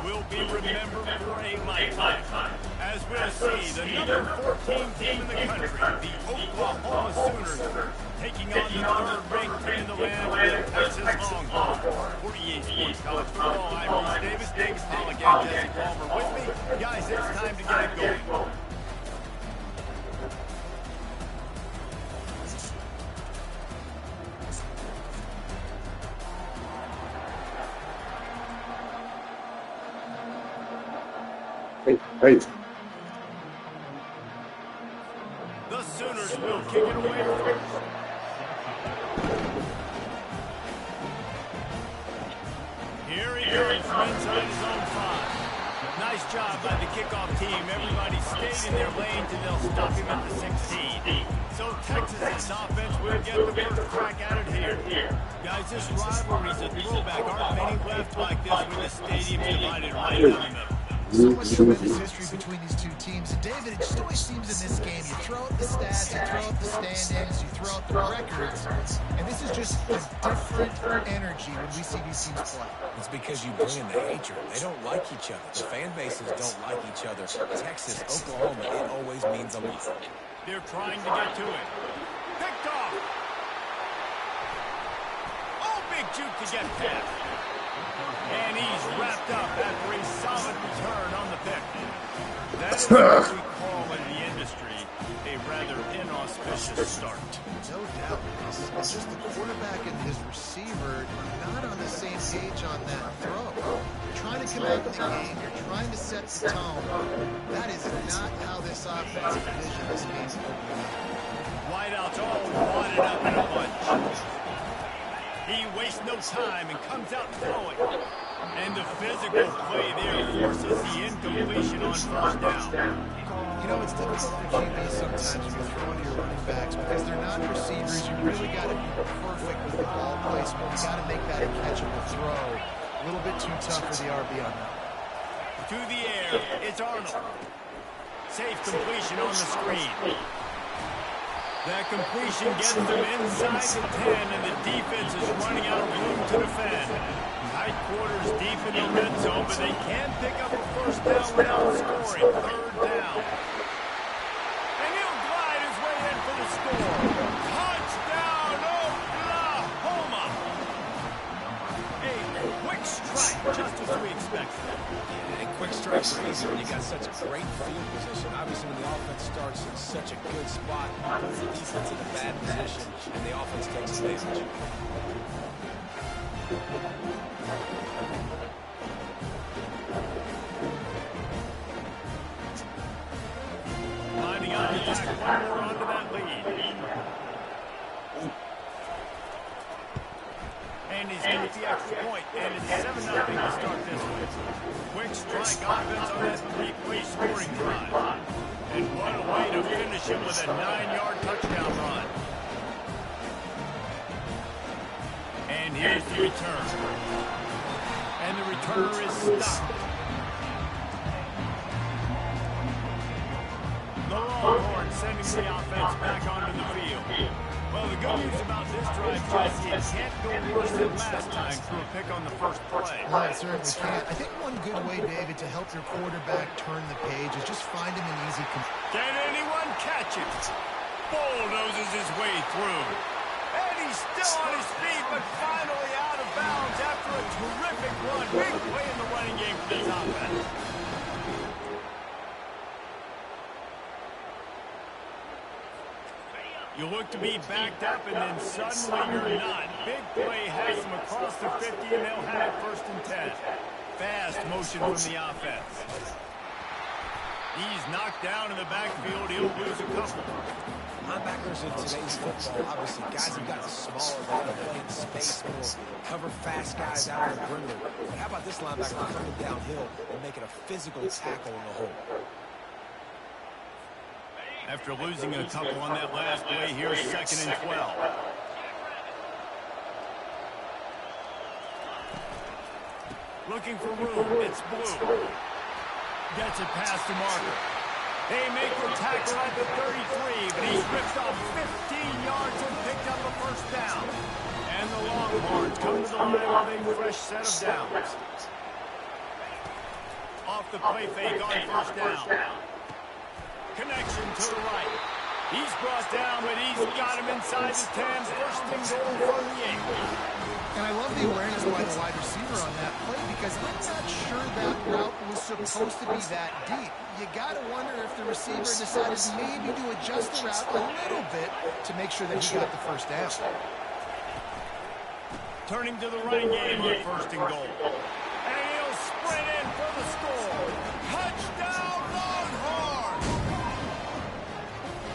will be remembered for a lifetime. As we'll see, the number 14 team in the country, the Oklahoma Sooners, taking on the third-ranked team in the land, the Texas Longhorns. 48 Sports College Football, I'm Reese Davis. Davis Pollock and Jesse Palmer with me. Guys, it's time to get it going. Hey. The Sooners will kick it away first. Here he comes from inside his own 5. Nice job by the kickoff team. Everybody stayed in their lanes and they'll stop him at the 16. So Texas's offense will get the first crack at it here. Guys, this rivalry's a throwback. Aren't many left like this when the stadium's divided right down the middle. So much tremendous history between these two teams. And David, it just always seems in this game, you throw out the stats, you throw out the standings, you throw out the records, and this is just a different energy when we see these teams play. It's because you bring in the hatred. They don't like each other. The fan bases don't like each other. Texas, Oklahoma, it always means a lot. They're trying to get to it. Picked off. Oh, big juke to get past. And he's wrapped up after a solid return on the pick. That is what we call in the industry a rather inauspicious start. No doubt. It's just the quarterback and his receiver not on the same page on that throw. You're trying to command the game. You're trying to set the tone. That is not how this offensive division is being. Wideouts all wadded up in a bunch. He wastes no time and comes out throwing. And the physical play there forces the incompletion on first down. You know, it's difficult for QBs sometimes when you're throwing to your running backs because they're not receivers. You really got to be perfect with the ball placement. You got to make that a catchable throw. A little bit too tough for the RB on that. To the air, it's Arnold. Safe completion on the screen. That completion gets them inside the 10, and the defense is running out of room to defend. Tight quarters deep in the red zone, but they can pick up a first down without scoring. Third down. And he'll glide his way in for the score. Touchdown, Oklahoma! A quick strike, just as we expected. And quick strikes are easy when you got such a great field position. Obviously, when the offense starts in such a good spot, it puts the defense in a bad position, and the offense takes advantage. Lining up to tack one more onto that lead. And he's got the extra point, and it's 7-0 to start this one. Quick strike offense on that 3-play scoring drive. And what a way to finish him with a 9-yard touchdown run. And here's the return. And the returner is stopped. The Longhorns sending the offense back onto the field. Well, the good news about this drive, Jesse, it can't go worse than last time through a pick on the first play. No, it certainly can't. I think one good way, David, to help your quarterback turn the page is just find him an easy Can anyone catch it? Bulldozes his way through. And he's still on his feet, but finally out of bounds after a terrific run. Big play in the running game for this offense. You look to be backed up, and then suddenly you're not. Big play has them across the 50, and they'll have it 1st and 10. Fast motion from the offense. He's knocked down in the backfield. He'll lose a couple. Linebackers in today's football, obviously, guys have gotten smaller. They have to play in space more, cover fast guys out on the perimeter. But how about this linebacker coming downhill and making a physical tackle in the hole? After losing a couple on that last play, here's 2nd and 12. Looking for room, it's Blue. Gets it past the marker. They make the tackle at the 33, but he's ripped off 15 yards and picked up a first down. And the Longhorns come to the line with a fresh set of downs. off the play fake on first down. Connection to the right. He's brought down, but he's got him inside the 10. First and goal from the 8. And I love the awareness by the wide receiver on that play because I'm not sure that route was supposed to be that deep. You got to wonder if the receiver decided maybe to adjust the route a little bit to make sure that he got the first down. Turning to the running game on first and goal. And he'll sprint in for the score. Touchdown, Longhorns!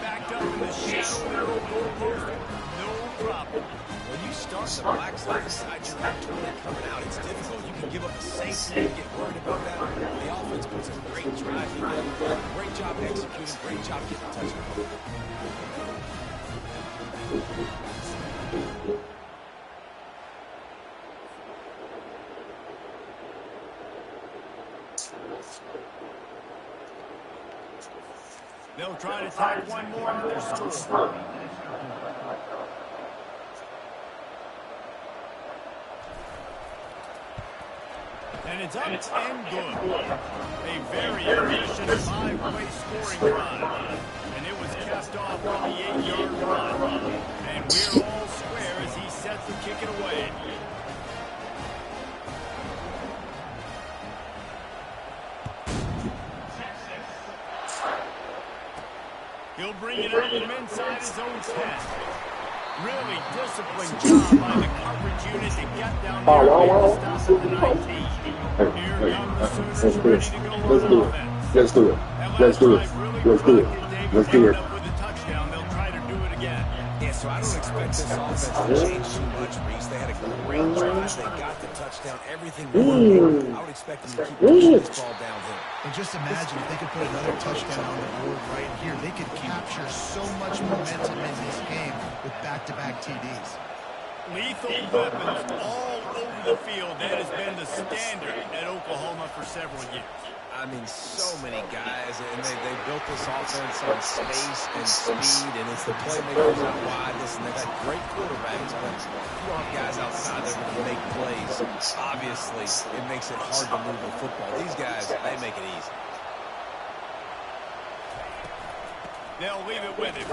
Backed up in the shadow of their own goalpost. No problem. When you start the black side inside your own 20 coming out, it's difficult. You can give up a safety and get worried about that. The offense puts a great drive together. Great job executing. Great job getting a touchdown. They'll try to tack one more to their score. And it's up and good. A very efficient 5-play scoring run. And it was capped off on the 8-yard run. And we're all square as he sets to kick it away. He'll bring it up from inside his own 10. Really disciplined job by the coverage unit to get down there and stop at the 19. Here come the Sooners ready to go on offense. Let's do it. Let's do it. Let's do it. Let's do it. With a touchdown, they'll try to do it again. Yeah, so I don't expect this offense to change too much, Reese. They had a great drive. They got the touchdown. Everything worked. I would expect them to keep pushing this ball downhill. And just imagine if they could put another touchdown on the board right here. They could capture so much momentum in this game with back-to-back TDs. Lethal weapons all over the field. That has been the standard at Oklahoma for several years. I mean, so many guys, and they built this offense on space and speed, and it's the playmakers out wide. Listen, they've got great quarterbacks, but you don't have guys outside there that can make plays. Obviously, it makes it hard to move the football. These guys, they make it easy. They'll leave it with him.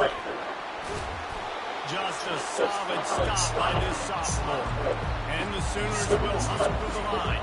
Just a solid stop by this sophomore. And the Sooners will hustle to the line.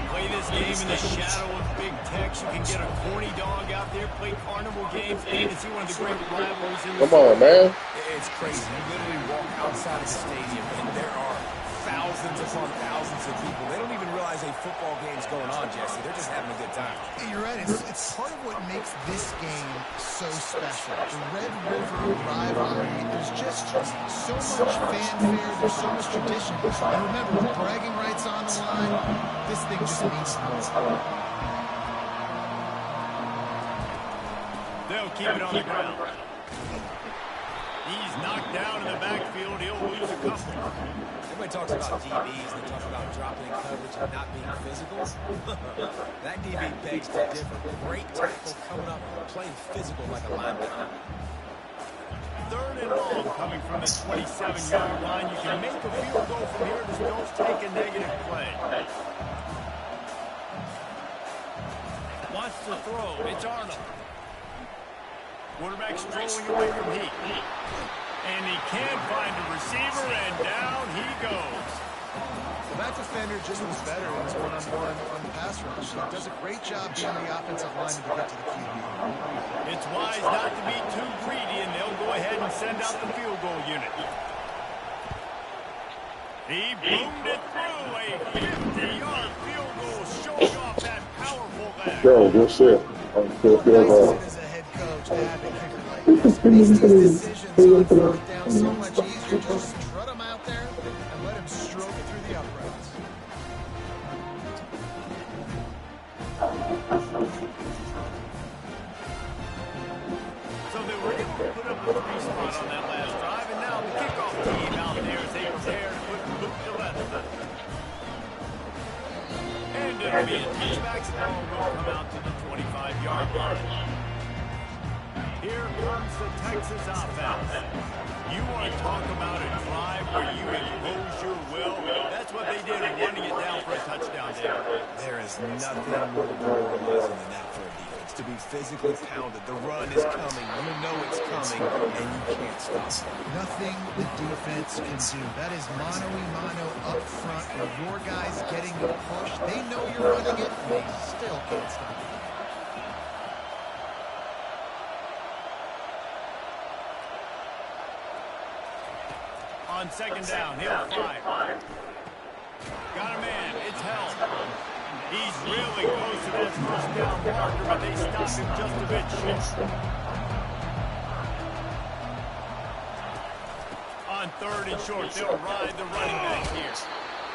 Play this game in the shadow of Big Tex. You can get a corny dog out there, play carnival games, and see one of the great rivalries in the Come on, man. It's crazy. You literally walk outside of the stadium, and there are thousands upon thousands of people. They don't even realize a football game's going on, Jesse. They're just having a good time. You're right. It's part of what makes this game so special. The Red River rivalry, there's just so much fanfare, there's so much tradition. And remember, with bragging rights on the line, this thing just means more. They'll keep it on the ground. He's knocked down in the backfield. He'll lose a couple. Everybody talks about DBs, they talk about dropping in coverage and not being physical. That DB begs to differ. Great tackle coming up, playing physical like a linebacker. 3rd and long coming from the 27-yard line. You can make a field goal from here. Just don't take a negative play. Wants to throw. It's Arnold. Quarterback strolling away from Heat. And he can't find a receiver, and down he goes. Well, that defender just was better in his one-on-one on the pass rush. He does a great job being the offensive lineman to get to the QB. It's wise not to be too greedy, and they'll go ahead and send out the field goal unit. He boomed it through a 50-yard field goal, showing off that powerful leg. Yo, good shit. Nice as a head coach to have a kicker like this. Makes these decisions on 4th down so much easier. Just strut him out there and let him stroke it through the uprights. So they were able to put up a 3-spot on that last drive, and now the kickoff team out there as they prepare to put Luke to left. And it'll be a touchback. The ball will come out to the 25-yard line. Here comes the Texas offense. You want to talk about a drive where you impose your will? That's what they did, running it down for a touchdown, David. There is nothing more demoralizing than that for a defense. To be physically pounded. The run is coming. You know it's coming, and you can't stop it. Nothing the defense can do. That is mano-a-mano up front where your guy's getting the push. They know you're running it, and they still can't stop it. On second down, he'll fire. Got a man. It's held. He's really close to that first down marker, but they stop him just a bit short. On third and short, they'll ride the running back here.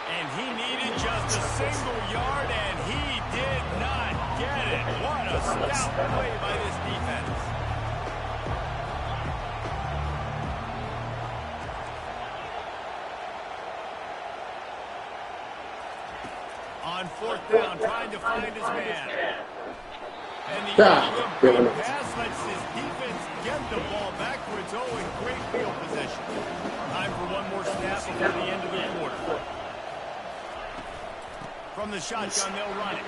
And he needed just a single yard, and he did not get it. What a stout play by this defense. On fourth down, trying to find his man. And the incomplete pass lets his defense get the ball back to its own great field position. Time for one more snap before the end of the quarter. From the shotgun, they'll run it.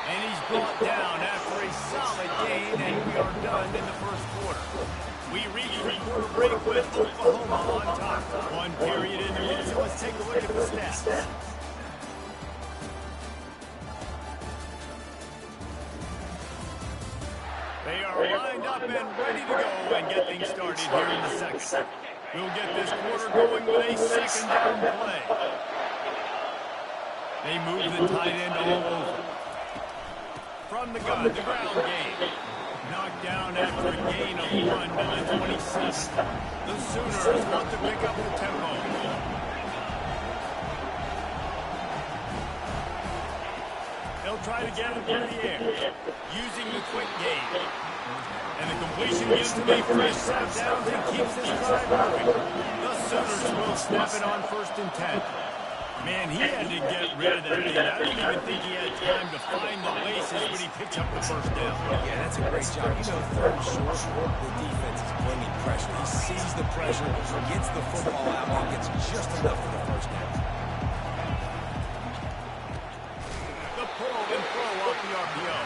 And he's brought down after a solid gain, and we are done in the first quarter. We reach the quarter break with Oklahoma on top. One period in the middle, so let's take a look at the stats. They are lined up and ready to go and get things started here in the second. We'll get this quarter going with a second down play. They move the tight end all over. From the gun, the ground game. Knocked down after a gain of 1 to the 27. The Sooners want to pick up the tempo. They'll try to get him through the air, using the quick game. And the completion gives him a fresh set of downs and keeps this drive moving. The Sooners will snap it on 1st and 10. Man, he had to get rid of that thing. I don't even think he had time to find the laces, but he picks up the first down. Yeah, that's a great job. You know, third and short, the defense is bringing pressure. He sees the pressure, gets the football out, and gets just enough for the first down. The pull and throw off the RPO.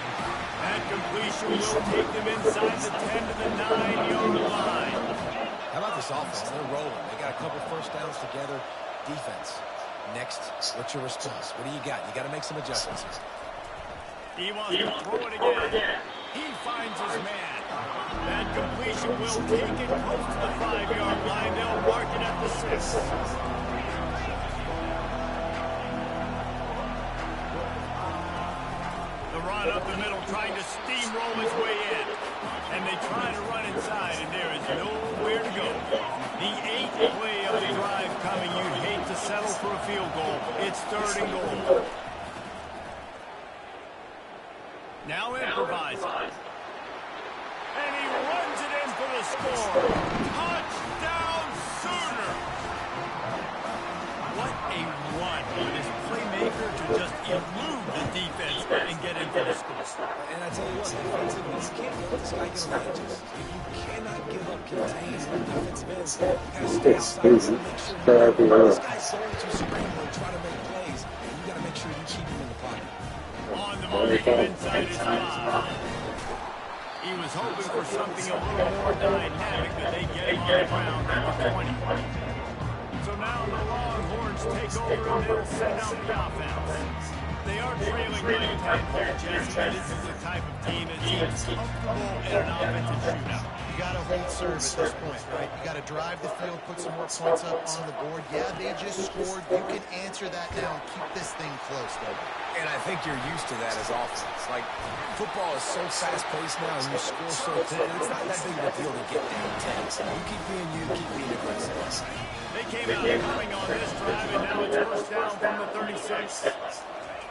That completion will take them inside the 10 to the 9-yard line. How about this offense? They're rolling. They got a couple first downs together. Defense. Next, what's your response? What do you got? You got to make some adjustments here. He wants to throw it again. He finds his man. That completion will take it close to the 5-yard line. They'll mark it at the 6. The run up the middle, trying to steamroll his way in. And they try to run inside, and there is nowhere to go. The 8th play of the drive coming. You'd hate to settle for a field goal. It's 3rd and goal. Now improvising. And he runs it in for the score. Touchdown, Sooner! What a run for this playmaker to just elude the defense and get in for the score. And I tell you what, defensively, you can't let this guy get on the edges. You cannot give up contained defensive ends. You got to stay outside and make sure this guy's going to scramble and try to make plays, and you got to make sure you keep him in the pocket. On the move from inside his 5. He was hoping for something a little more dynamic, but they get him on the ground at the 20. So now the Longhorns take over and they'll send out the offense. They are trailing by 10 here, Jesse. This is the type of team that seems comfortable in an offensive shootout. You got to hold serve at this point, right? You got to drive the field, put some more points up on the board. Yeah, they just scored. You can answer that now and keep this thing close, though. And I think you're used to that as offense. Like, football is so fast-paced now, and you score so quickly, it's not that big of a deal to get down 10. You keep being you, keep being aggressive. They came out coming on this drive, and now it's first down from the 36.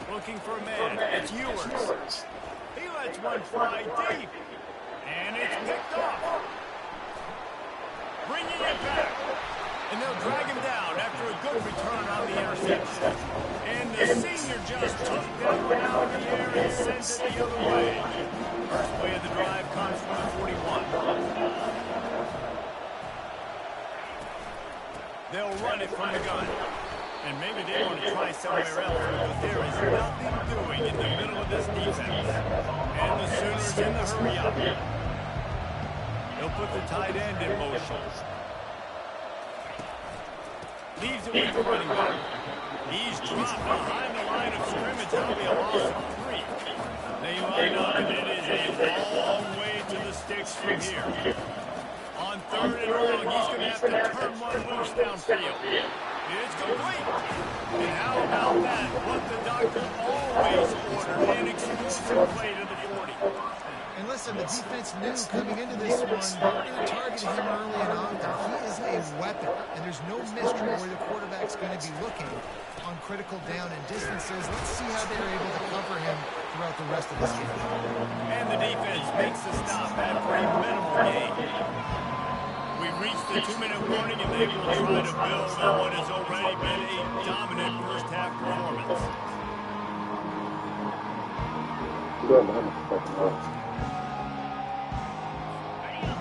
Looking for a man. It's Ewers. He lets one fly deep. And it's picked off. Bringing it back. And they'll drag him down after a good return on the interception. And the senior just took that one out of the air and sent it the other way. First play of the drive comes from the 41. They'll run it from the gun. And maybe they want to try somewhere else because there is nothing doing in the middle of this defense. And the Sooners in the hurry up. They'll put the tight end in motion. Leaves it with the running back. He's dropped behind the line of scrimmage. That'll be a loss of 3. They line up, and it is a long way to the sticks from here. On 3rd and long, he's going to have to turn one loose downfield. It's complete. And how about that? What the doctor always ordered, an explosive play to the 40. And listen, the defense knew coming into this one, they were going to target him early and often. He is a weapon, and there's no mystery where the quarterback's going to be looking on critical down and distances. Let's see how they're able to cover him throughout the rest of this game. And the defense makes the stop after a minimal gain. We've reached the 2-minute warning, and they will try to build on what has already been a dominant first-half performance.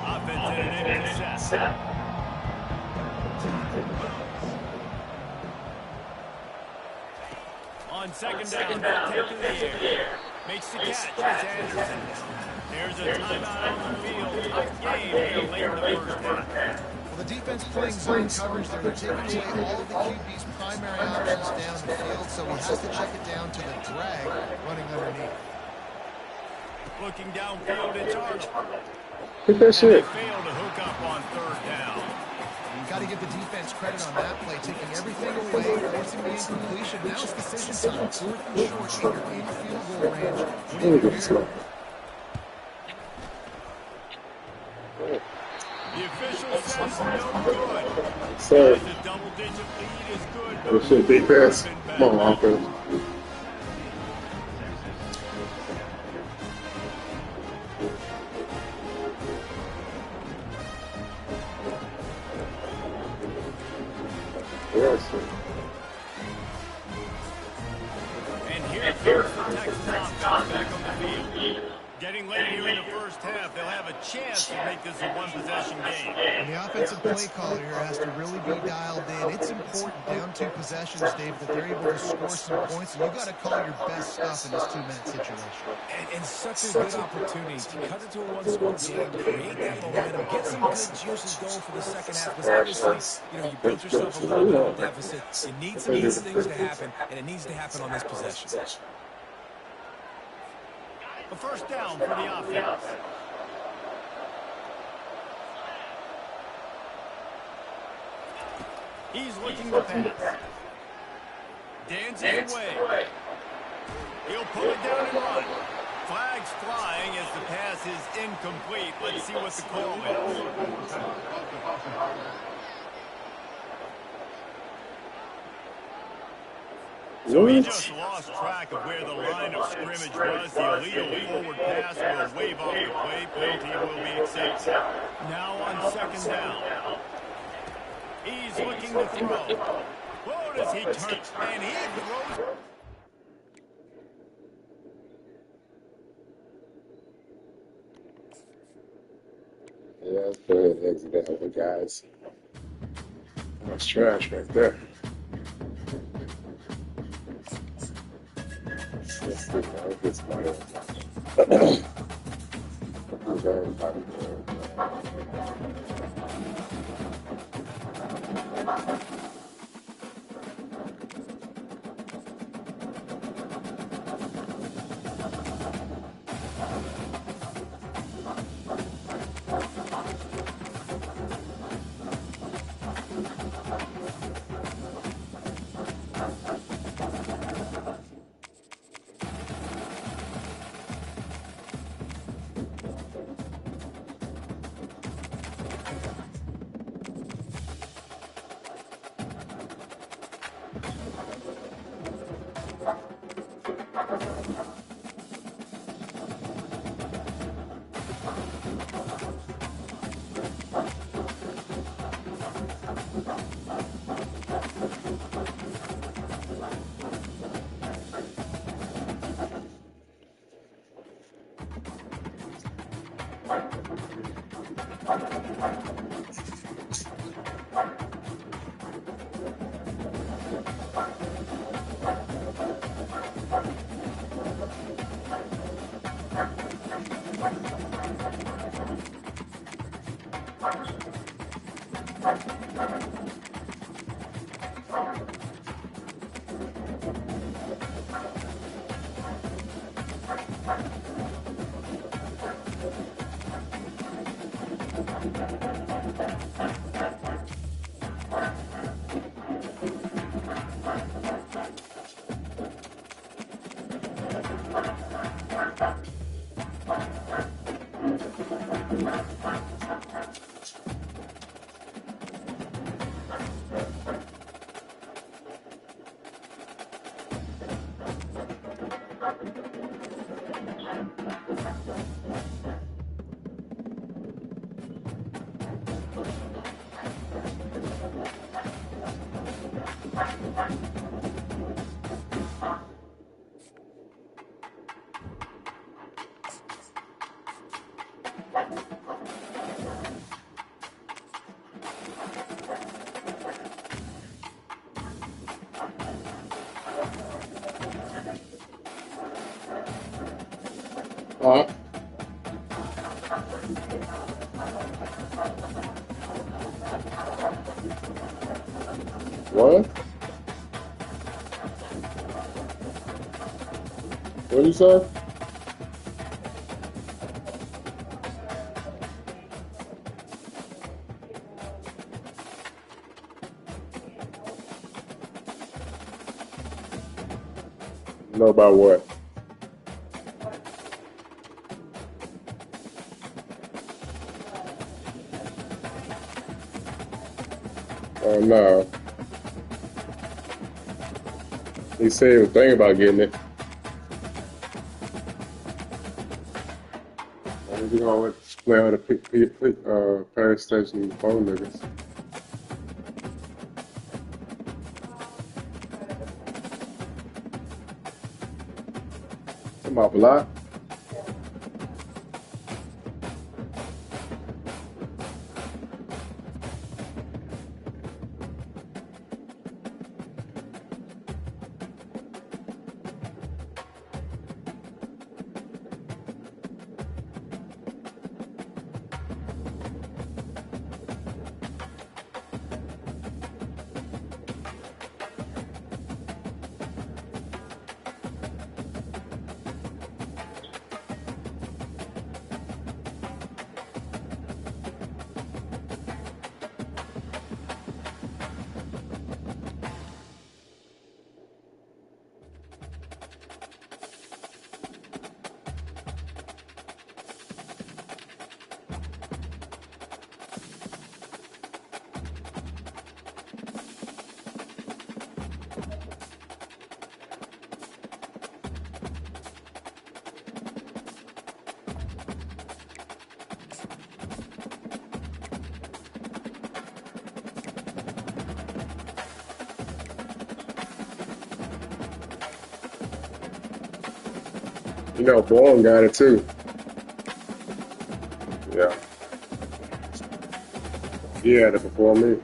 Offense in an empty set. On 2nd down, they'll take to the air. Makes the catch. It's Anderson. There's a timeout on the field. Tight game here late in the first half. Well, the defense playing zone coverage, they're taking away all of the QB's primary options down the field, so he has to check it down to the drag running underneath. Looking downfield, it's Arnold. Hit that shit. They fail to hook up on 3rd down. You've got to give the defense credit on that play, taking everything away, forcing the incompletion. Now it's decision time. 4th and short, you're in field goal range. What do you do here? The official says no good. So, The double-digit lead is good. oh shit, big pass. Come on, offense. Yes. And here comes the Texans offense back on the field. Getting late here in the first half, they'll have a chance to make this a one-possession game. And the offensive play caller here has to really be dialed in. It's important down 2 possessions, Dave, that they're able to score some points. And you've got to call your best stuff in this 2-minute situation. And such a good opportunity to cut it to a one-score game, create that momentum, get some good juices going for the second half. Because obviously, you built yourself a little bit of a deficit. You need some these things to happen, and it needs to happen on this possession. A first down for the offense. He's looking to pass. Dances away. He'll pull it down and run. Flags flying as the pass is incomplete. Let's see what the call is. So he just lost track of where the line of scrimmage was. The illegal forward pass will wave off the play. Penalty will be accepted. Now on 2nd down. He's looking to throw. Whoa, does he turn? And he throws. Yeah, let's go ahead and exit that over, guys. That's trash right there. Let's get somebody else. What? What did you say? Know about what? Oh no. He said he was thinking about getting it. You know, play on the Paris Station phone niggas. Come on, block. You know, Bourne got it too. Yeah. He had it before me.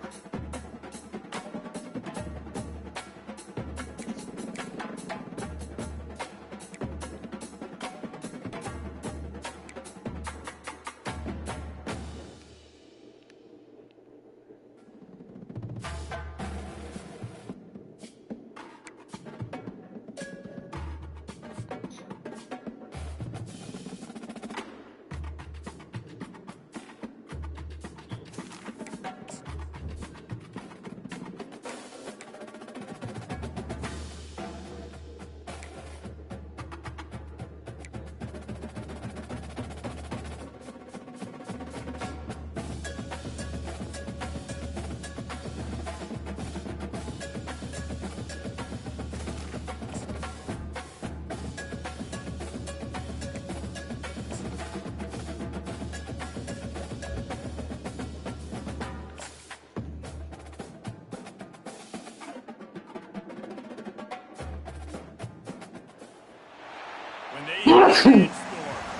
When they use the score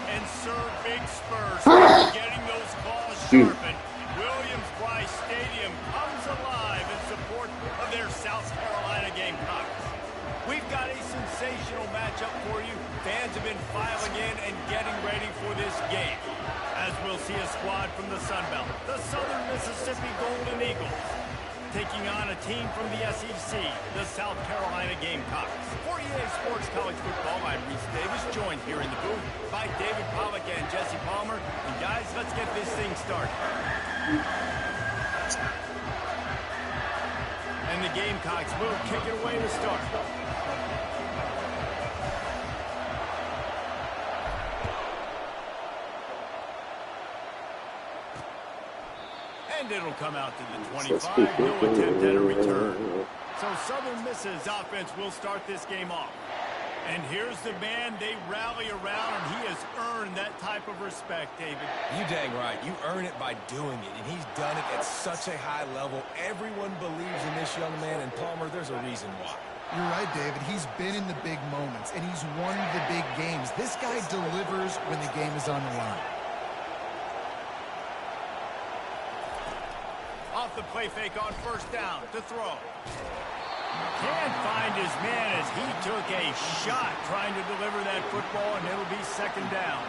and serve big spurs, getting those claws sharpened. Williams-Brice Stadium comes alive in support of their South Carolina Gamecocks. We've got a sensational matchup for you. Fans have been filing in and getting ready for this game, as we'll see a squad from the Sun Belt, the Southern Mississippi Golden Eagles, taking on a team from the SEC, the South Carolina Gamecocks. For EA Sports College Football, I'm Reese Davis, joined here in the booth by David Pollack and Jesse Palmer. And guys, let's get this thing started. And the Gamecocks will kick it away to start. And it'll come out to the 25. No attempt at a return. So Southern Miss's offense will start this game off. And here's the man they rally around, and he has earned that type of respect, David. You dang right. You earn it by doing it, and he's done it at such a high level. Everyone believes in this young man, and Palmer, there's a reason why. You're right, David. He's been in the big moments, and he's won the big games. This guy delivers when the game is on the line. Off the play fake on first down to throw. Can't find his man as he took a shot trying to deliver that football, and it'll be second down.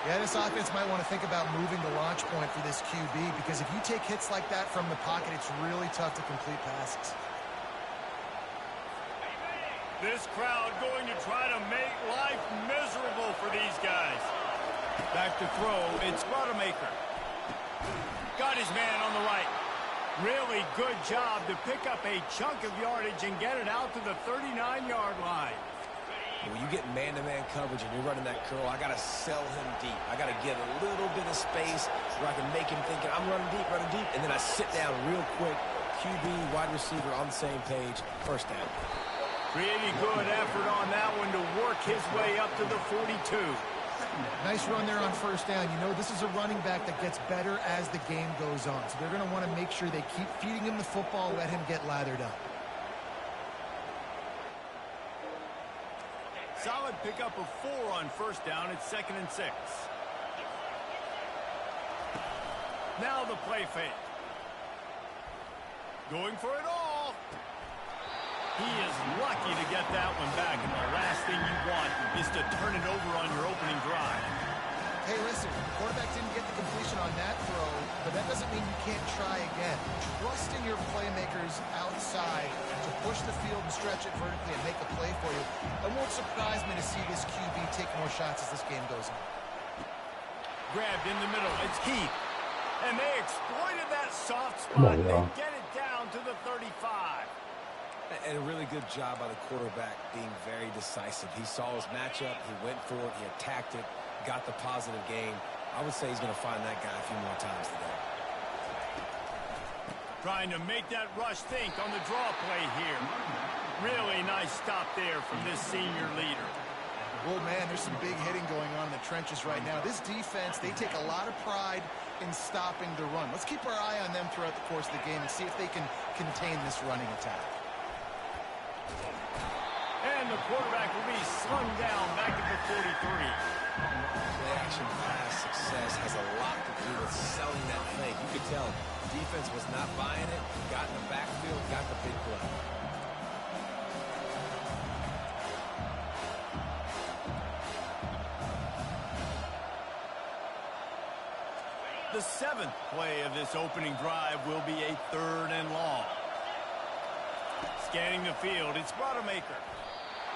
Yeah, this offense might want to think about moving the launch point for this QB, because if you take hits like that from the pocket, it's really tough to complete passes. This crowd going to try to make life miserable for these guys. Back to throw, it's Rodemaker. Got his man on the right. Really good job to pick up a chunk of yardage and get it out to the 39-yard line. When you get man-to-man coverage and you're running that curl, I got to sell him deep. I got to get a little bit of space where I can make him think I'm running deep, and then I sit down real quick. QB, wide receiver on the same page, first down. Pretty good effort on that one to work his way up to the 42. Nice run there on first down. You know, this is a running back that gets better as the game goes on. So they're going to want to make sure they keep feeding him the football, let him get lathered up. Solid pickup of 4 on first down. It's 2nd and 6. Now the play fake. Going for it all. He is lucky to get that one back, and the last thing you want is to turn it over on your opening drive. Hey, listen, the quarterback didn't get the completion on that throw, but that doesn't mean you can't try again. Trust in your playmakers outside to push the field and stretch it vertically and make a play for you. It won't surprise me to see this QB take more shots as this game goes on. Grabbed in the middle. It's Keith. And they exploited that soft spot. They get it down to the 35. And a really good job by the quarterback being very decisive. He saw his matchup, he went for it, he attacked it, got the positive gain. I would say he's going to find that guy a few more times today. Trying to make that rush think on the draw play here. Really nice stop there from this senior leader. Well, man, there's some big hitting going on in the trenches right now. This defense, they take a lot of pride in stopping the run. Let's keep our eye on them throughout the course of the game and see if they can contain this running attack. And the quarterback will be slung down back at the 43. Play-action pass success has a lot to do with selling that fake. You could tell defense was not buying it, got in the backfield, got the big play. The 7th play of this opening drive will be a 3rd and long. Scanning the field, it's Rodemaker.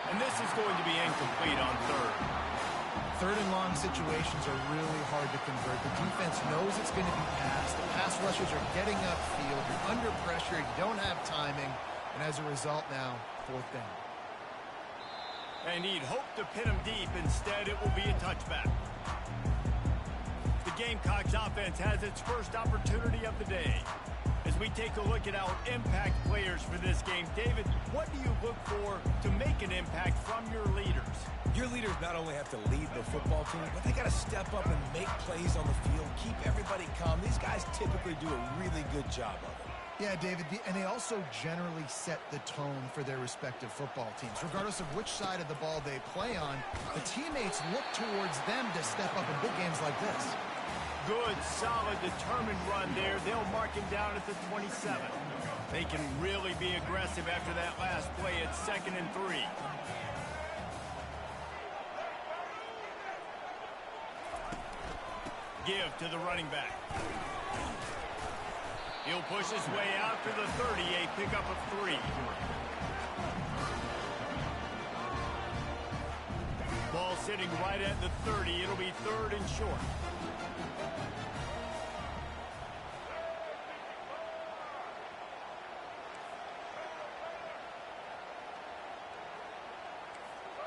And this is going to be incomplete on 3rd. 3rd and long situations are really hard to convert. The defense knows it's going to be passed. The pass rushers are getting upfield. You're under pressure. You don't have timing. And as a result now, 4th down. And he'd hope to pin him deep. Instead, it will be a touchback. The Gamecocks offense has its first opportunity of the day. As we take a look at our impact players for this game, David, what do you look for to make an impact from your leaders? Your leaders not only have to lead the football team, but they got to step up and make plays on the field, keep everybody calm. These guys typically do a really good job of it. Yeah, David, and they also generally set the tone for their respective football teams. Regardless of which side of the ball they play on, the teammates look towards them to step up in big games like this. Good, solid, determined run there. They'll mark him down at the 27. They can really be aggressive after that last play at 2nd and 3. Give to the running back. He'll push his way out to the 30, a pickup of 3. Ball sitting right at the 30. It'll be 3rd and short.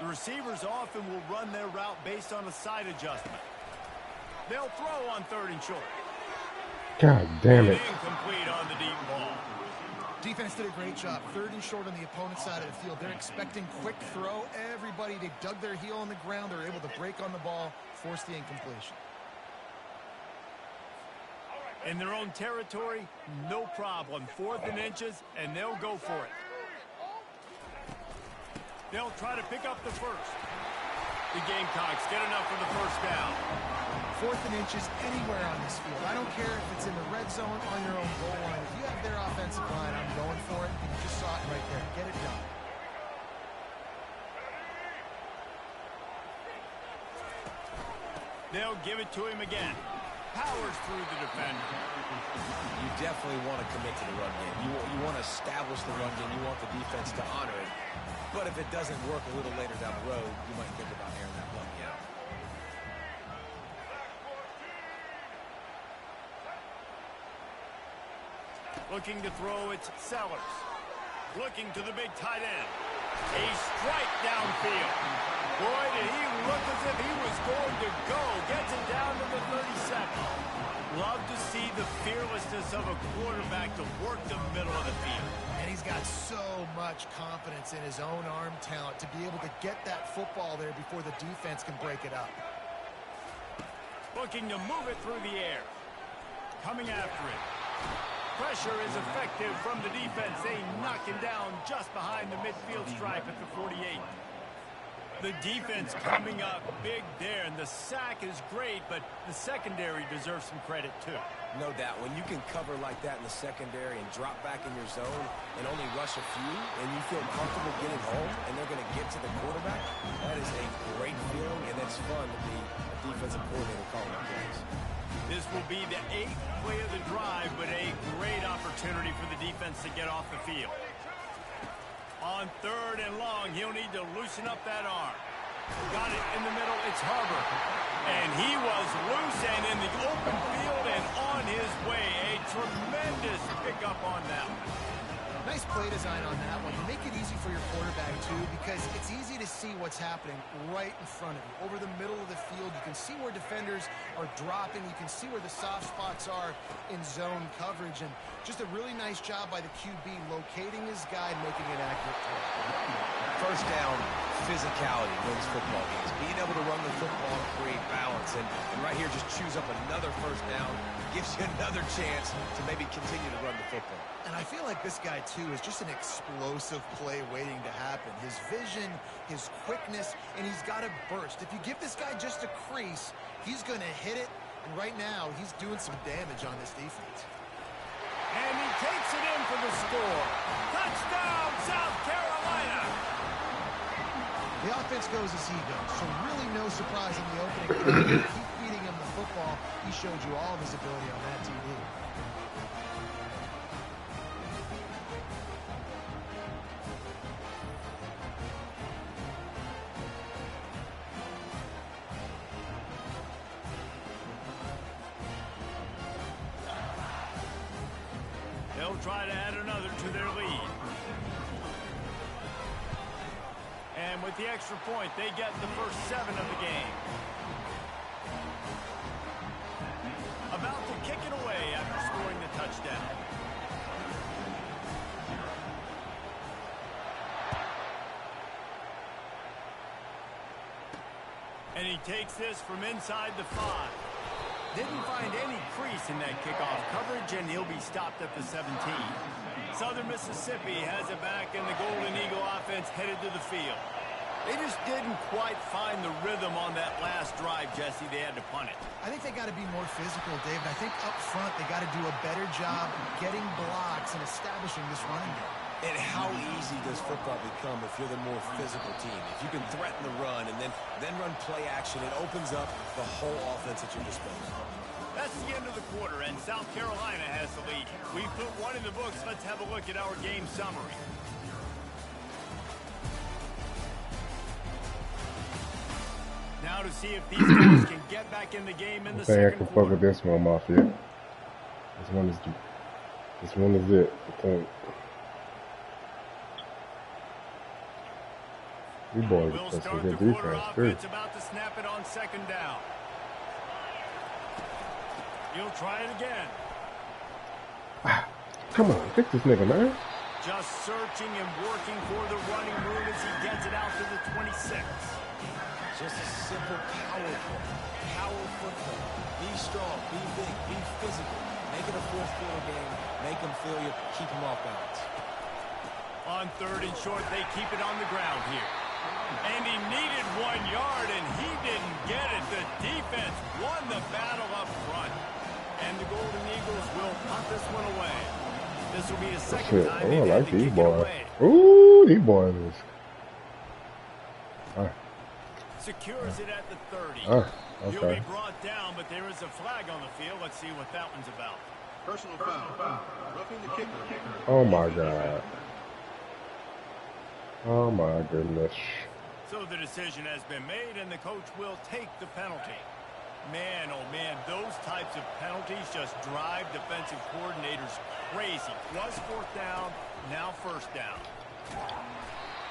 The receivers often will run their route based on a side adjustment. They'll throw on 3rd and short. God damn it. Incomplete on the deep ball. Defense did a great job. 3rd and short on the opponent's side of the field. They're expecting quick throw. Everybody, they dug their heel on the ground. They're able to break on the ball, force the incompletion. In their own territory, no problem. 4th and inches, and they'll go for it. They'll try to pick up the first. The Gamecocks get enough for the first down. 4th and inches anywhere on this field. I don't care if it's in the red zone on your own goal line. If you have their offensive line, I'm going for it. And you just saw it right there. Get it done. They'll give it to him again. Powers through the defender. You definitely want to commit to the run game. You want to establish the run game. You want the defense to honor it. But if it doesn't work a little later down the road, you might think about airing that puppy out. Looking to throw, it's Sellers. Looking to the big tight end. A strike downfield. Boy, did he look as if he was going to go. Gets it down to the 37. Love to see the fearlessness of a quarterback to work the middle of the field. And he's got so much confidence in his own arm talent to be able to get that football there before the defense can break it up. Looking to move it through the air. Coming after it. Pressure is effective from the defense. They knock him down just behind the midfield stripe at the 48. The defense coming up big there, and the sack is great, but the secondary deserves some credit too. No doubt. When you can cover like that in the secondary and drop back in your zone and only rush a few, and you feel comfortable getting home, and they're going to get to the quarterback, that is a great feeling, and it's fun to be a defensive coordinator calling the plays. This will be the 8th play of the drive, but a great opportunity for the defense to get off the field. On 3rd and long, he'll need to loosen up that arm. Got it in the middle. It's Harbor. And he was loose and in the open field and on his way. A tremendous pickup on that one. Nice play design on that one. You make it easy for your quarterback, too, because it's easy to see what's happening right in front of you. Over the middle of the field, you can see where defenders are dropping. You can see where the soft spots are in zone coverage. And just a really nice job by the QB locating his guy, making an accurate throw. First down, physicality wins football games. Being able to run the football and create balance. And right here, just choose up another first down. Gives you another chance to maybe continue to run the football. And I feel like this guy, too, is just an explosive play waiting to happen. His vision, his quickness, and he's got a burst. If you give this guy just a crease, he's going to hit it. And right now, he's doing some damage on this defense. And he takes it in for the score. Touchdown, South Carolina! The offense goes as he goes, so really no surprise in the opening. Keep feeding him the football. He showed you all of his ability on that TD. They'll try to add another to their lead. And with the extra point, they get the first 7 of the game. About to kick it away after scoring the touchdown. And he takes this from inside the 5. Didn't find any crease in that kickoff coverage, and he'll be stopped at the 17. Southern Mississippi has it back, and the Golden Eagle offense headed to the field. They just didn't quite find the rhythm on that last drive, Jesse. They had to punt it. I think they got to be more physical, David. I think up front they got to do a better job getting blocks and establishing this running game. And how easy does football become if you're the more physical team? If you can threaten the run and then run play action, it opens up the whole offense at your disposal. That's the end of the quarter, and South Carolina has the lead. We put one in the books. Let's have a look at our game summary. Now to see if these guys can get back in the game in the second quarter. I can fuck with this one, Mafia. This one is it, I think. These boys We'll play some start good the quarter defense, off. too. It's about to snap it on second down. He'll try it again. Come on, fix this nigga, man. Just searching and working for the running room as he gets it out to the 26. Just a simple power football. Be strong, be big, be physical. Make it a fourth quarter game. Make them feel you, keep them off balance. On third and short, they keep it on the ground here. And he needed 1 yard, and he didn't get it. The defense won the battle up front. And the Golden Eagles will punt this one away. This will be the second time I like these boys. away. Ooh, these boys is... Secures it at the 30. He'll okay. be brought down, but there is a flag on the field. Let's see what that one's about. Personal foul. Roughing the kicker. Oh, my God. Oh, my goodness. So the decision has been made, and the coach will take the penalty. Man, oh man, those types of penalties just drive defensive coordinators crazy. Was fourth down, now first down.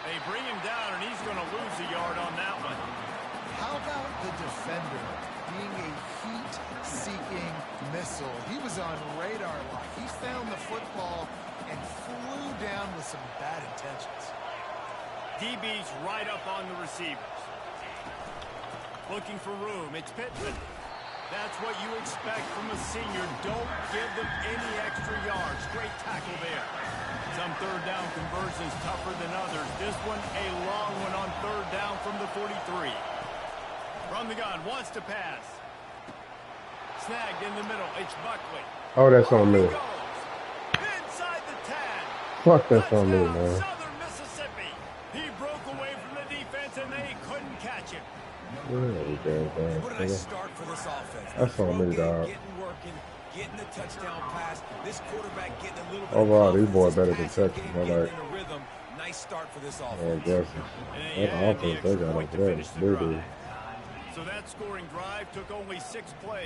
They bring him down, and he's going to lose a yard on that one. How about the defender being a heat-seeking missile? He was on radar lock. He found the football and flew down with some bad intentions. DB's right up on the receivers. Looking for room. It's Pittman. That's what you expect from a senior. Don't give them any extra yards. Great tackle there. Some third down conversions tougher than others. This one a long one on third down from the 43. From the gun, wants to pass. Snagged in the middle. It's Buckley. Oh, that's on me. Inside the 10. Fuck, that's on me, man. Southern Mississippi. He broke away from the defense, and they couldn't catch him. What did I start for this offense? That's on me, dog. Getting working, getting the touchdown pass. This quarterback getting a little bit Overall, of these boys better confidence. than Texas Texas. game, I like. getting in a rhythm. Nice start for this offense. Aggressive. That offense, they got up there. Boo-boo. So that scoring drive took only 6 plays.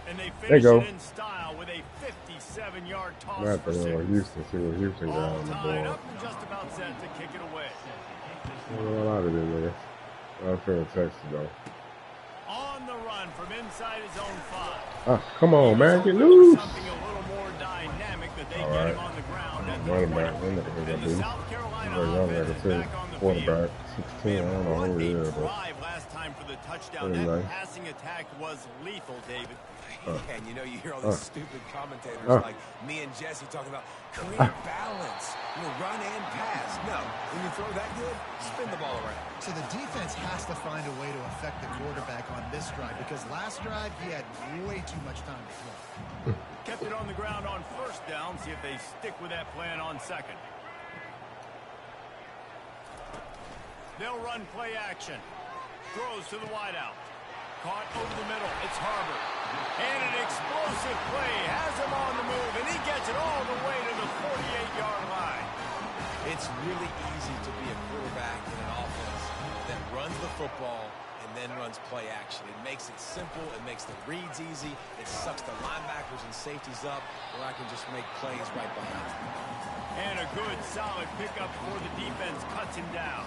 And they There you finished go. it in style with a 57-yard toss Not for the 6. Houston. See what Houston got All on the tied board. up and just about set to kick it away. A lot of them, niggas. I'm feeling Texas, though. On the run from inside his own 5. Come on, man. Get Something loose. a little more dynamic that they All get right. him on the ground at the Running 20. back. I'm looking And at the this. South Carolina Very young, offense like I is said. back on the Quarterback. field. 16. I don't know Man, who he what is, a but. drive last time for the touchdown. Pretty That nice. passing attack was lethal, David. And you know, you hear all these stupid commentators like me and Jesse talking about create balance, run and pass. No, when you throw that good, spin the ball around. So the defense has to find a way to affect the quarterback on this drive because last drive he had way too much time to throw. Kept it on the ground on first down. See if they stick with that plan on second. They'll run play action. Throws to the wideout. Caught over the middle. It's Harbor. And an explosive play has him on the move, and he gets it all the way to the 48-yard line. It's really easy to be a quarterback in an offense that runs the football and then runs play action. It makes it simple. It makes the reads easy. It sucks the linebackers and safeties up where I can just make plays right behind them. And a good, solid pickup before the defense cuts him down.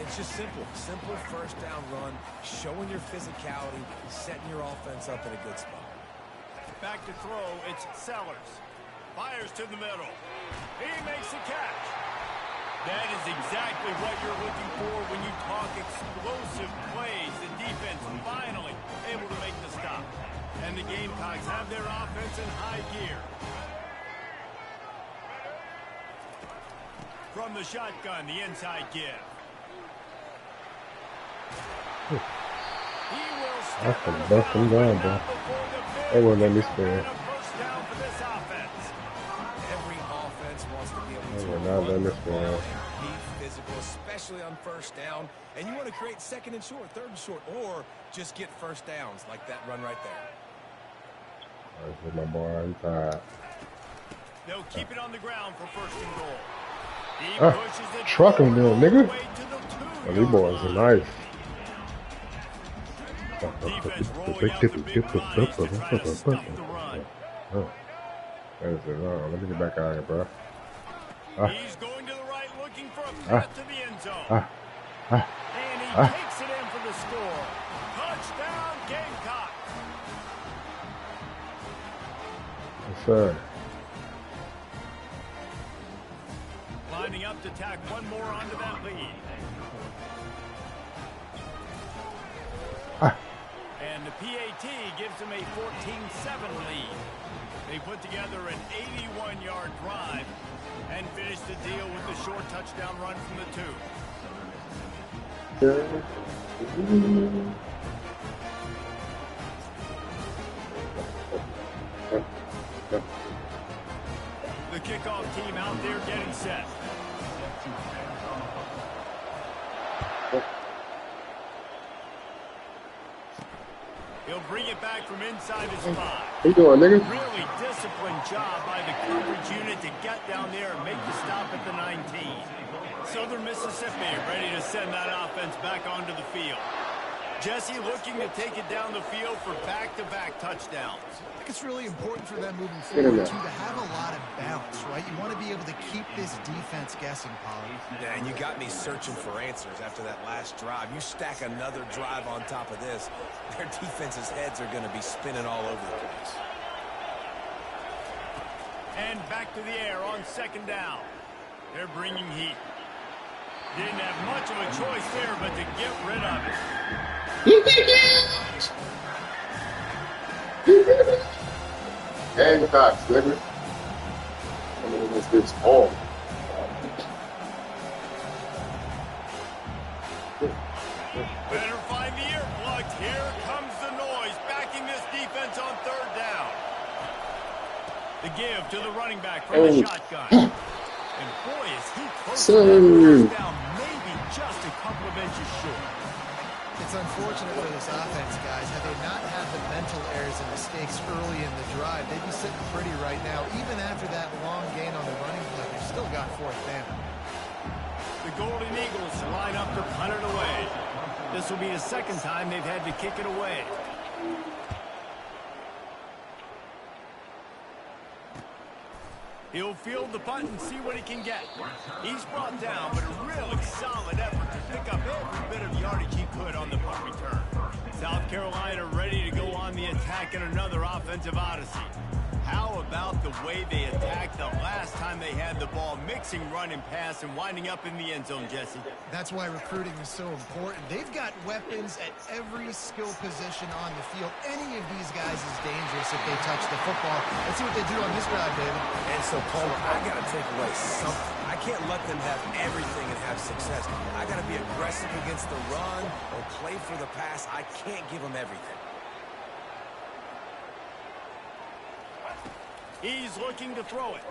It's just simple. Simple first down run, showing your physicality, setting your offense up in a good spot. Back to throw, it's Sellers. Fires to the middle. He makes the catch. That is exactly what you're looking for when you talk explosive plays. The defense finally able to make the stop. Gamecocks have their offense in high gear. From the shotgun, the inside give. He will step out of bounds right now before the big kickoff and a first down for this offense. Every offense wants to be able to not run letting the this ball go. and be physical, especially on first down. And you want to create second and short, third and short, or just get first downs like that run right there. That's my boy inside. They'll keep it on the ground for first and goal. He Ah, pushes it truck him, forward little all nigga. the way to the Oh, these boys are nice. defense rolling out the big bodies to try to stuff the run. Let me get back out here, bro. He's going to the right, looking for a path to the end zone. And he takes it in for the score. Touchdown, Gamecock. Yes, sir. Lining up to tack one more onto that lead. And the PAT gives them a 14-7 lead. They put together an 81-yard drive and finish the deal with the short touchdown run from the 2. The kickoff team out there getting set. He'll bring it back from inside his 5. What you doing, nigga? Really disciplined job by the coverage unit to get down there and make the stop at the 19. Southern Mississippi ready to send that offense back onto the field. Jesse looking to take it down the field for back-to-back touchdowns. I think it's really important for them moving forward, too, to have a lot of balance, right? You want to be able to keep this defense guessing, Polly. Yeah, and you got me searching for answers after that last drive. You stack another drive on top of this, their defense's heads are going to be spinning all over the place. And back to the air on second down. They're bringing heat. Didn't have much of a choice there, but to get rid of it. Gamecocks, nigga. I mean, this bitch home. Better find the earplugs. Here comes the noise, backing this defense on third down. The give to the running back from the shotgun. And boy, is he close to that first down, maybe just a couple of inches short. It's unfortunate for this offense, guys. Had they not had the mental errors and mistakes early in the drive, they'd be sitting pretty right now. Even after that long gain on the running play, they've still got fourth down. The Golden Eagles line up to punt it away. This will be the second time they've had to kick it away. He'll field the punt and see what he can get. He's brought down, but a really solid effort to pick up every bit of yardage he could on the punt return. South Carolina ready to go on the attack in another offensive odyssey. How about the way they attacked the last time they had the ball, mixing run and pass and winding up in the end zone, Jesse? That's why recruiting is so important. They've got weapons at every skill position on the field. Any of these guys is dangerous if they touch the football. Let's see what they do on this drive, David. And so, Palmer, I got to take away something. I can't let them have everything and have success. I got to be aggressive against the run or play for the pass. I can't give them everything. He's looking to throw it.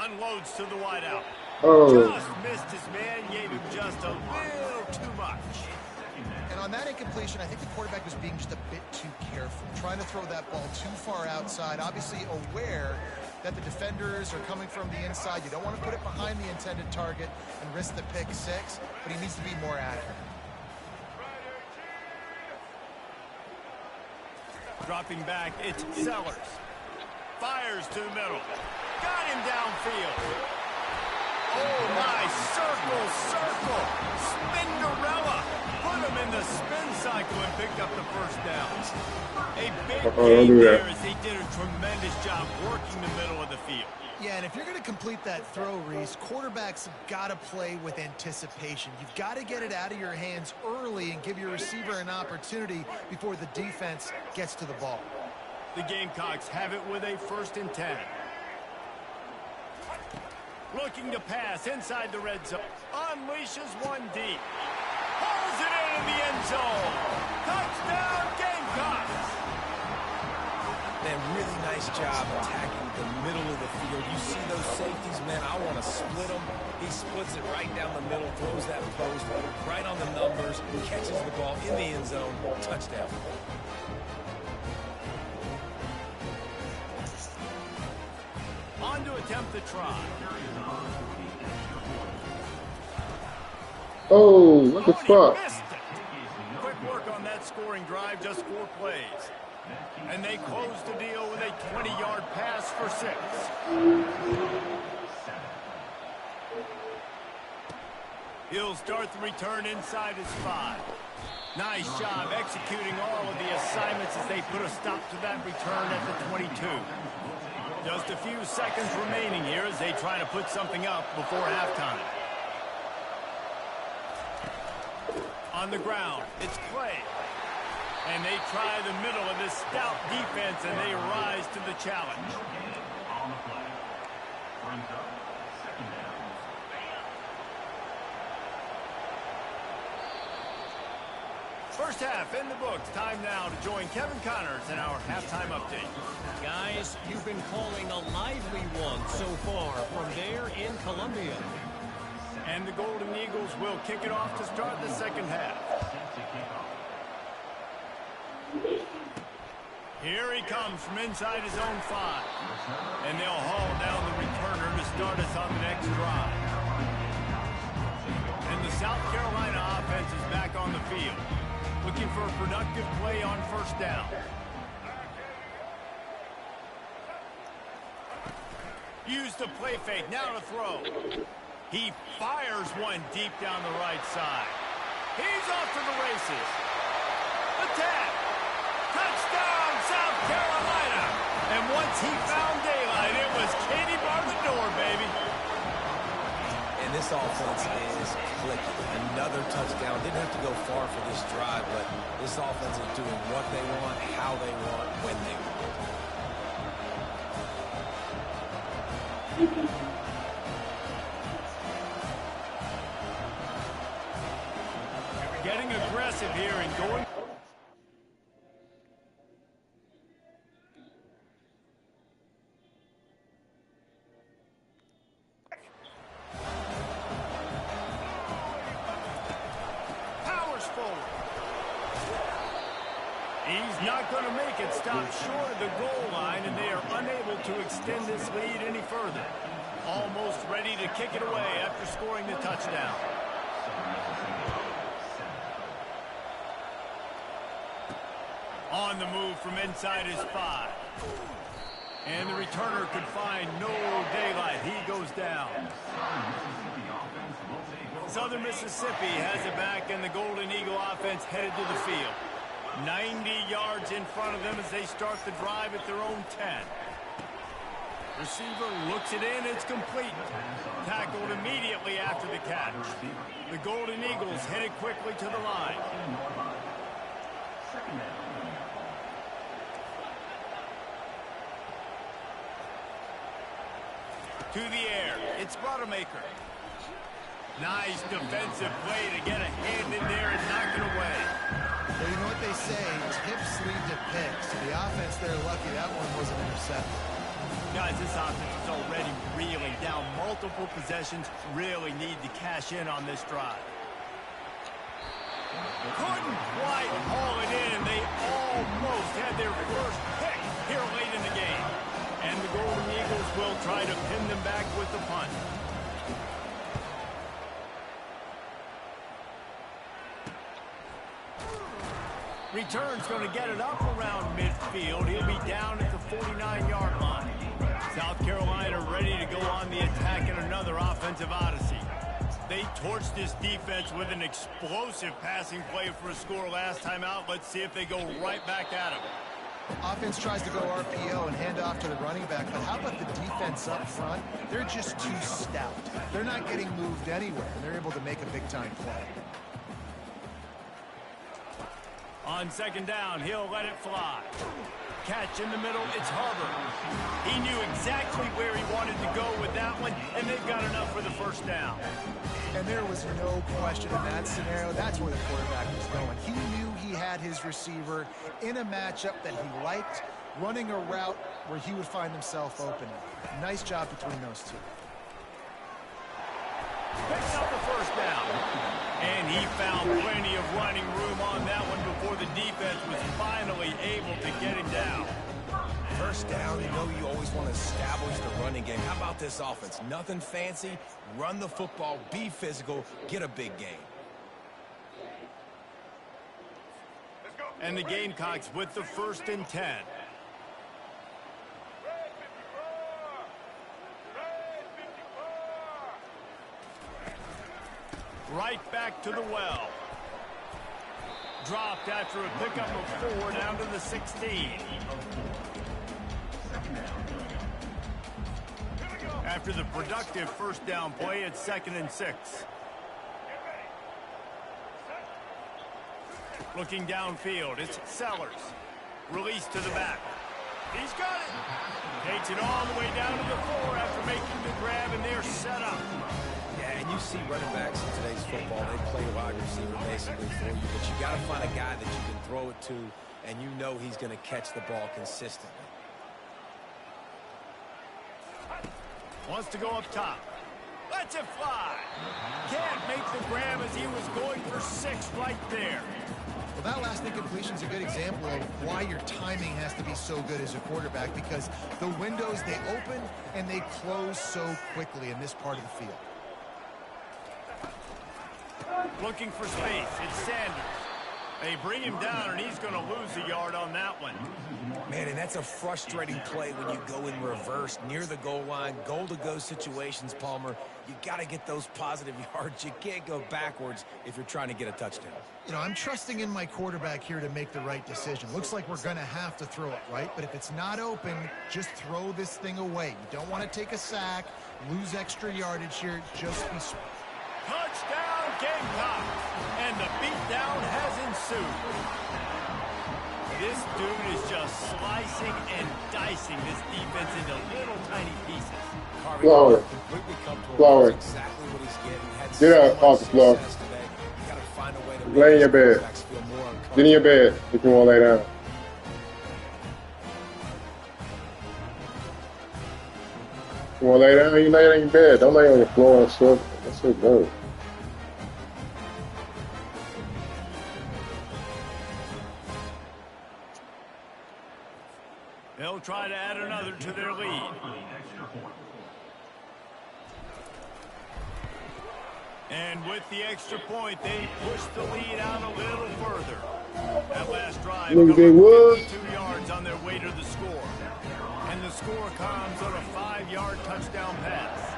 Unloads to the wideout. Oh. Just missed his man, gave him just a little too much. And on that incompletion, I think the quarterback was being just a bit too careful, trying to throw that ball too far outside, obviously aware that the defenders are coming from the inside. You don't want to put it behind the intended target and risk the pick six, but he needs to be more accurate. Dropping back, it's Sellers. Fires to the middle. Got him downfield. Oh, nice. Circle. Spinderella. Put him in the spin cycle and picked up the first down. A big game there as they did a tremendous job working the middle of the field. Yeah, and if you're going to complete that throw, Reese, quarterbacks have got to play with anticipation. You've got to get it out of your hands early and give your receiver an opportunity before the defense gets to the ball. The Gamecocks have it with a 1st and 10. Looking to pass inside the red zone. Unleashes one deep. Hauls it in the end zone. Touchdown, Gamecocks! Man, really nice job attacking the middle of the field. You see those safeties, man, I want to split them. He splits it right down the middle, throws that post right on the numbers, catches the ball in the end zone, touchdown. On to attempt the try. Oh, what the fuck? Missed it. Quick work on that scoring drive, just 4 plays. And they close the deal with a 20-yard pass for 6. He'll start the return inside his 5. Nice job executing all of the assignments as they put a stop to that return at the 22. Just a few seconds remaining here as they try to put something up before halftime. On the ground, it's Clay. And they try the middle of this stout defense, and they rise to the challenge. On the play. Brings up 2nd down. First half in the books. Time now to join Kevin Connors in our halftime update. Guys, you've been calling a lively one so far from there in Columbia. And the Golden Eagles will kick it off to start the second half. Here he comes from inside his own 5. And they'll haul down the returner to start us on the next drive. And the South Carolina offense is back on the field, looking for a productive play on 1st down. Use the play fake, now to throw. He fires one deep down the right side. He's off to the races. Attack! Touchdown, South Carolina! And once he found daylight, it was Katie bar the door, baby. And this offense is clicking. Another touchdown. Didn't have to go far for this drive, but this offense is doing what they want, how they want, when they want. Getting aggressive here and going. Powers forward. He's not going to make it. Stop short of the goal line, and they are unable to extend this lead any further. Almost ready to kick it away after scoring the touchdown. On the move from inside his 5. And the returner could find no daylight. He goes down. Southern Mississippi has it back, and the Golden Eagle offense headed to the field. 90 yards in front of them as they start the drive at their own 10. Receiver looks it in. It's complete. Tackled immediately after the catch. The Golden Eagles headed quickly to the line. To the air. It's Rodemaker. Nice defensive play to get a hand in there and knock it away. Well, you know what they say, tips lead to picks. The offense, they're lucky that one wasn't intercepted. Guys, this offense is already reeling down multiple possessions. Really need to cash in on this drive. Couldn't quite haul it in. They almost had their first pick here late in the game. And the Golden Eagles will try to pin them back with the punt. Return's going to get it up around midfield. He'll be down at the 49-yard line. South Carolina ready to go on the attack in another offensive odyssey. They torched this defense with an explosive passing play for a score last time out. Let's see if they go right back at him. Offense tries to go RPO and hand off to the running back, but how about the defense up front? They're just too stout. They're not getting moved anywhere, and they're able to make a big-time play. On On second down, he'll let it fly. Catch in the middle, it's Hubbard. He knew exactly where he wanted to go with that one, and they've got enough for the first down. And there was no question in that scenario. That's where the quarterback was going. He knew he had his receiver in a matchup that he liked, running a route where he would find himself open. Nice job between those two. Picks up the first down. And he found plenty of running room on that one before the defense was finally able to get him down. First down, you know you always want to establish the running game. How about this offense? Nothing fancy. Run the football, be physical, get a big gain. And the Gamecocks with the 1st and 10. Right back to the well. Dropped after a pickup of 4 down to the 16. After the productive first down play, it's 2nd and 6. Looking downfield, it's Sellers. Release to the back. He's got it. Takes it all the way down to the 4 after making the grab, and they're set up. Yeah, and you see running backs in today's football, they play wide receiver basically for you, but you got to find a guy that you can throw it to, and you know he's going to catch the ball consistently. Wants to go up top. Lets it fly. Can't make the grab as he was going for 6 right there. Well, that last incompletion is a good example of why your timing has to be so good as a quarterback, because the windows, they open and they close so quickly in this part of the field. Looking for space. It's Sanders. They bring him down, and he's going to lose a yard on that one. Man, and that's a frustrating play when you go in reverse near the goal line. Goal-to-go situations, Palmer. You got to get those positive yards. You can't go backwards if you're trying to get a touchdown. You know, I'm trusting in my quarterback here to make the right decision. Looks like we're going to have to throw it, right? But if it's not open, just throw this thing away. You don't want to take a sack, lose extra yardage here. Just be smart. Touchdown, Gamecocks! And the beatdown has ensued. This dude is just slicing and dicing this defense into little tiny pieces. Flower. Flower. Exactly what he's getting. Get up off the floor. Lay in your bed. Get in your bed if you want to lay down. You want to lay down? You lay down in your bed. Don't lay on the floor and stuff. That's so gross. They'll try to add another to their lead. And with the extra point, they push the lead out a little further. That last drive, covered 52 yards on their way to the score. And the score comes on a 5-yard touchdown pass.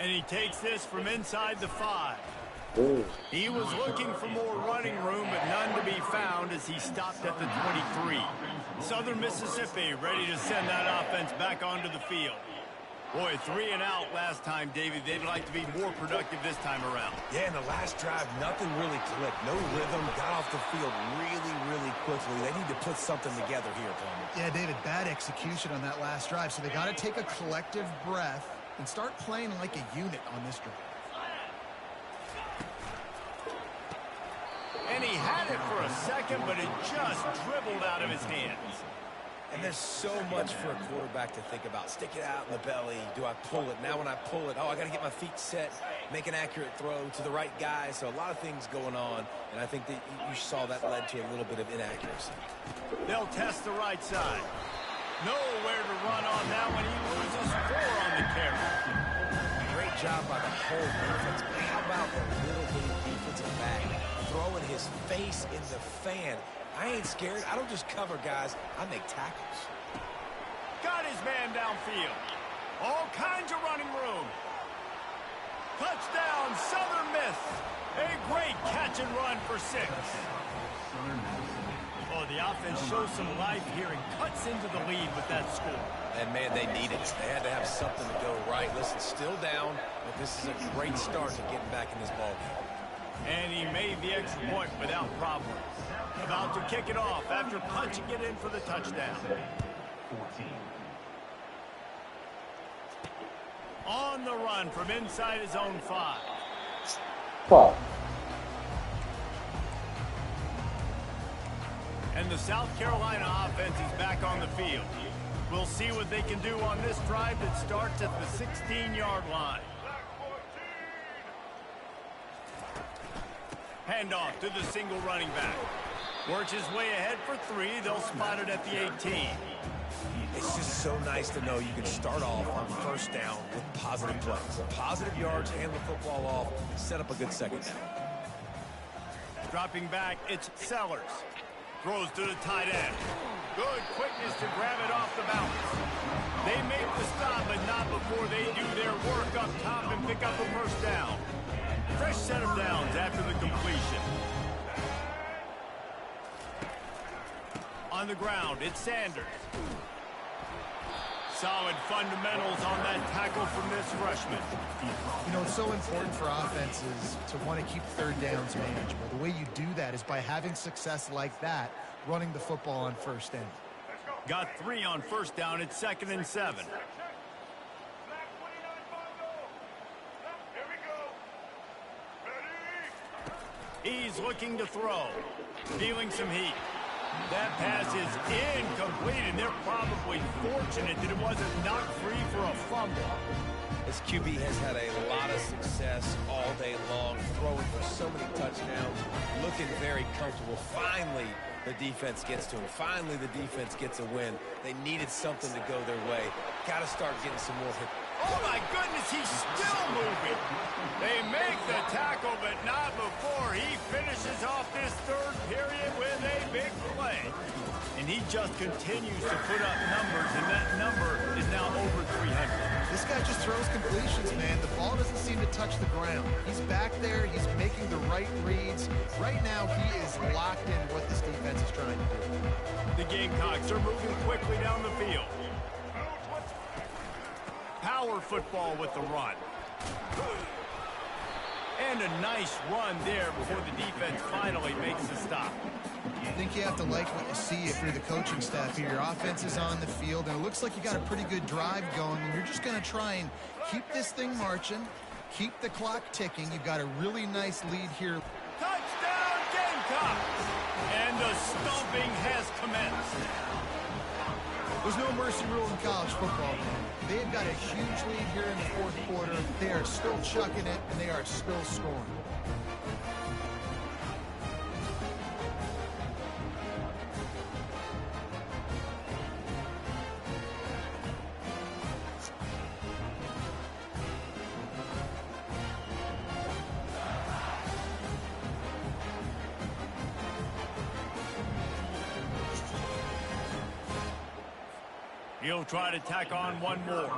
And he takes this from inside the 5. He was looking for more running room, but none to be found as he stopped at the 23. Southern Mississippi ready to send that offense back onto the field. Boy, 3 and out last time, David. They'd like to be more productive this time around. Yeah, in the last drive, nothing really clicked. No rhythm. Got off the field really quickly. They need to put something together here, Palmer. Yeah, David, bad execution on that last drive. So they got to take a collective breath and start playing like a unit on this drive. And he had it for a second, but it just dribbled out of his hands. And there's so much for a quarterback to think about. Stick it out in the belly. Do I pull it? Now when I pull it, oh, I got to get my feet set, make an accurate throw to the right guy. So a lot of things going on, and I think that you saw that led to a little bit of inaccuracy. They'll test the right side. Nowhere to run on that one. He loses 4 on the carry. Great job by the whole defense. But how about the little bitty defensive back throwing his face in the fan? I ain't scared. I don't just cover guys. I make tackles. Got his man downfield. All kinds of running room. Touchdown, Southern Miss. A great catch catch and run for 6. Oh, the offense shows some life here and cuts into the lead with that score. And, man, they need it. They had to have something to go right. Listen, still down, but this is a great start to getting back in this ballgame. And he made the extra point without problem. About to kick it off after punching it in for the touchdown. 14. On the run from inside his own 5. Fuck. And the South Carolina offense is back on the field. We'll see what they can do on this drive that starts at the 16-yard line. Handoff to the single running back. Works his way ahead for 3. They'll spot it at the 18. It's just so nice to know you can start off on first down with positive plays. Positive yards, hand the football off, set up a good second down. Dropping back, it's Sellers. Throws to the tight end. Good quickness to grab it off the bounce. They make the stop, but not before they do their work up top and pick up a first down. Fresh set of downs after the completion. On the ground, it's Sanders. Solid fundamentals on that tackle from this freshman. You know, it's so important for offenses to want to keep third downs manageable. The way you do that is by having success like that, running the football on first down. Got 3 on first down. It's 2nd and 7. He's looking to throw. Feeling some heat. That pass is incomplete, and they're probably fortunate that it wasn't knocked free for a fumble. This QB has had a lot of success all day long, throwing for so many touchdowns, looking very comfortable. Finally, the defense gets to him. Finally, the defense gets a win. They needed something to go their way. Got to start getting some more hit. Oh, my goodness, he's still moving. They make the tackle, but not before he finishes off this third period with a big play. And he just continues to put up numbers, and that number is now over 300. This guy just throws completions, man. The ball doesn't seem to touch the ground. He's back there. He's making the right reads. Right now, he is locked in what this defense is trying to do. The Gamecocks are moving quickly down the field. Power football with the run. And a nice run there before the defense finally makes the stop. I think you have to like what you see if you're the coaching staff here. Your offense is on the field, and it looks like you got a pretty good drive going, and you're just going to try and keep this thing marching, keep the clock ticking. You've got a really nice lead here. Touchdown, Gamecocks! And the stomping has commenced. There's no mercy rule in college football, man. They've got a huge lead here in the fourth quarter. They are still chucking it, and they are still scoring. He'll try to tack on one more.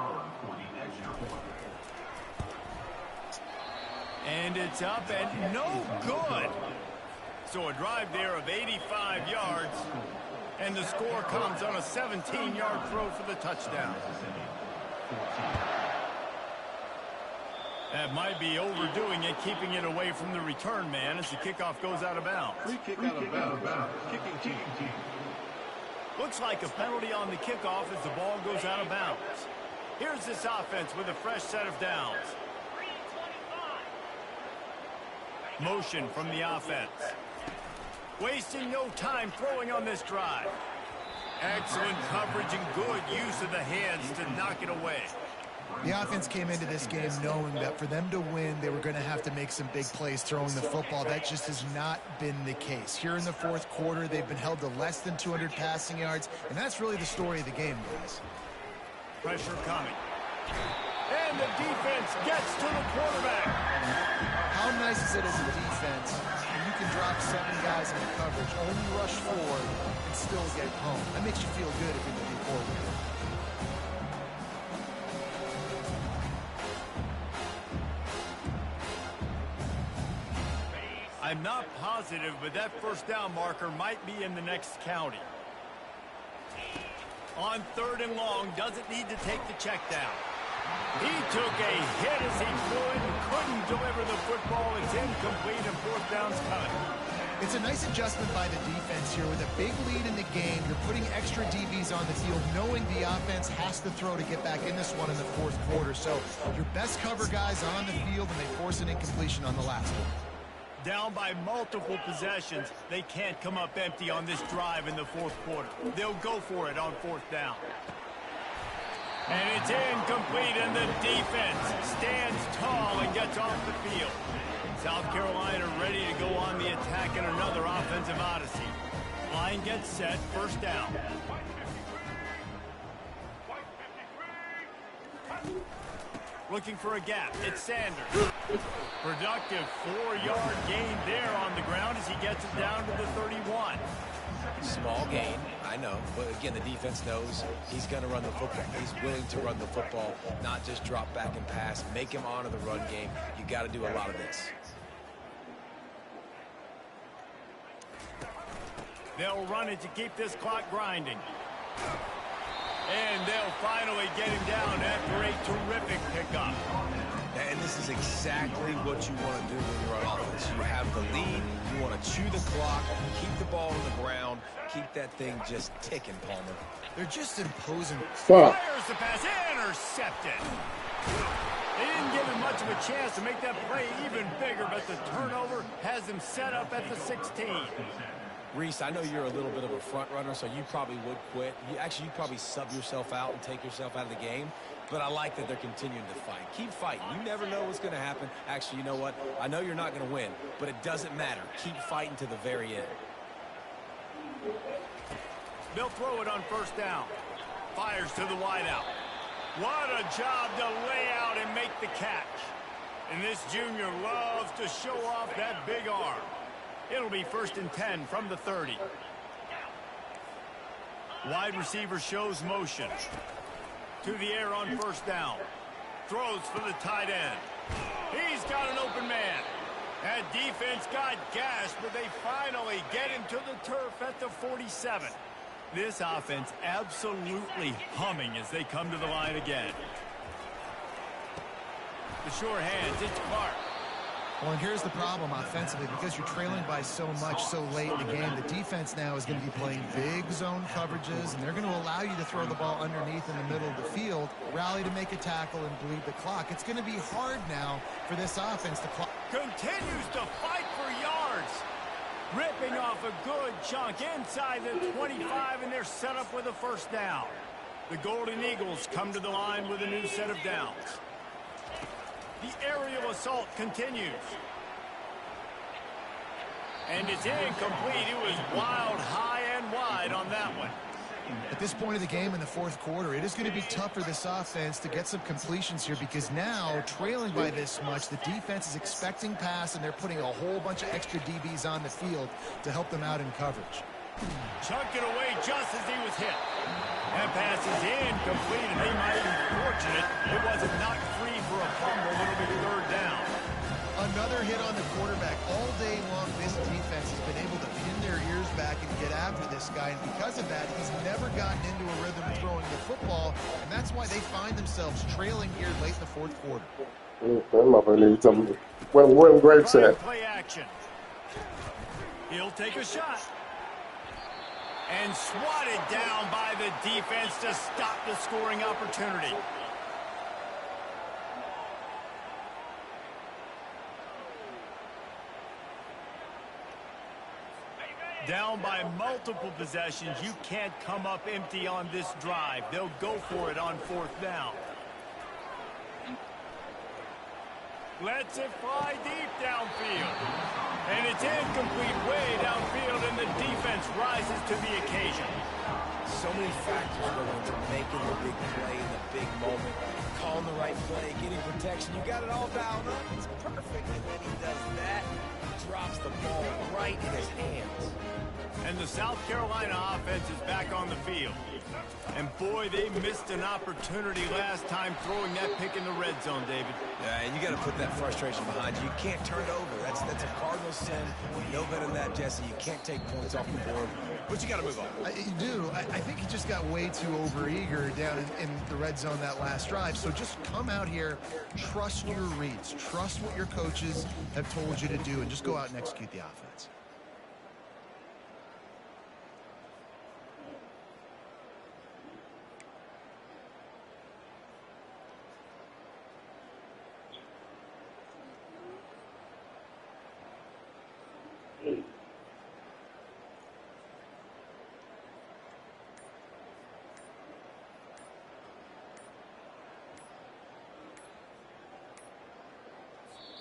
And it's up and no good. So a drive there of 85 yards. And the score comes on a 17-yard throw for the touchdown. That might be overdoing it, keeping it away from the return man as the kickoff goes out of bounds. Free kick out of bounds. Kicking team. Looks like a penalty on the kickoff as the ball goes out of bounds. Here's this offense with a fresh set of downs. Motion from the offense. Wasting no time throwing on this drive. Excellent coverage and good use of the hands to knock it away. The offense came into this game knowing that for them to win, they were going to have to make some big plays throwing the football. That just has not been the case. Here in the fourth quarter, they've been held to less than 200 passing yards, and that's really the story of the game, guys. Pressure coming. And the defense gets to the quarterback. How nice is it as a defense when you can drop 7 guys in coverage, only rush 4, and still get home? That makes you feel good if you're the coordinator. I'm not positive, but that first down marker might be in the next county. On 3rd and long, doesn't need to take the check down. He took a hit as he threw it and couldn't deliver the football. It's incomplete and 4th down's coming. It's a nice adjustment by the defense here. With a big lead in the game, you're putting extra DBs on the field, knowing the offense has to throw to get back in this one in the 4th quarter. So your best cover guys on the field, and they force an incompletion on the last one. Down by multiple possessions, they can't come up empty on this drive in the 4th quarter. They'll go for it on 4th down. And it's incomplete, and the defense stands tall and gets off the field. South Carolina ready to go on the attack in another offensive odyssey. Line gets set, 1st down. Looking for a gap. It's Sanders. Productive 4-yard gain there on the ground as he gets it down to the 31. Small gain, I know, but again, the defense knows he's going to run the football. He's willing to run the football, not just drop back and pass, make him honor the run game. You got to do a lot of this. They'll run it to keep this clock grinding. And they'll finally get him down after a terrific pickup. And this is exactly what you want to do when you're on offense. You have the lead, you want to chew the clock, keep the ball on the ground, keep that thing just ticking, Palmer. They're just imposing. Fires the pass, intercepted. They didn't give him much of a chance to make that play even bigger, but the turnover has him set up at the 16. Reese, I know you're a little bit of a front runner, so you probably would quit. You'd probably sub yourself out and take yourself out of the game. But I like that they're continuing to fight. Keep fighting. You never know what's going to happen. Actually, you know what? I know you're not going to win, but it doesn't matter. Keep fighting to the very end. They'll throw it on 1st down. Fires to the wideout. What a job to lay out and make the catch. And this junior loves to show off that big arm. It'll be 1st and 10 from the 30. Wide receiver shows motion. To the air on 1st down. Throws for the tight end. He's got an open man. That defense got gashed, but they finally get him to the turf at the 47. This offense absolutely humming as they come to the line again. The sure hands, it's Clark. Well, and here's the problem offensively. Because you're trailing by so much so late in the game, the defense now is going to be playing big zone coverages, and they're going to allow you to throw the ball underneath in the middle of the field, rally to make a tackle, and bleed the clock. It's going to be hard now for this offense to clock. Continues to fight for yards. Ripping off a good chunk inside the 25, and they're set up with a 1st down. The Golden Eagles come to the line with a new set of downs. The aerial assault continues. And it's incomplete. It was wild, high, and wide on that one. At this point of the game in the 4th quarter, it is going to be tough for this offense to get some completions here, because now, trailing by this much, the defense is expecting pass, and they're putting a whole bunch of extra DBs on the field to help them out in coverage. Chunked it away just as he was hit. That pass is incomplete, and they might be fortunate it wasn't knocked free for a fumble. It'll be 3rd down. Another hit on the quarterback. All day long, this defense has been able to pin their ears back and get after this guy, and because of that, he's never gotten into a rhythm throwing the football, and that's why they find themselves trailing here late in the 4th quarter. That motherfucker needs some grapes at. Play action. He'll take a shot. And swatted down by the defense to stop the scoring opportunity. Down by multiple possessions. You can't come up empty on this drive. They'll go for it on 4th down. Lets it fly deep downfield. And it's incomplete way downfield, and the defense rises to the occasion. So many factors go into making the big play in the big moment. Calling the right play, getting protection. You got it all dialed up. It's perfect. And when he does that, he drops the ball right in his hands. And the South Carolina offense is back on the field. And boy, they missed an opportunity last time throwing that pick in the red zone, David. Yeah, and you got to put that frustration behind you. You can't turn it over. That's a cardinal sin. You know better than that, Jesse. You can't take points off the board. But you got to move on. You do. I think he just got way too overeager down in the red zone that last drive. So just come out here, trust your reads, trust what your coaches have told you to do, and just go out and execute the offense.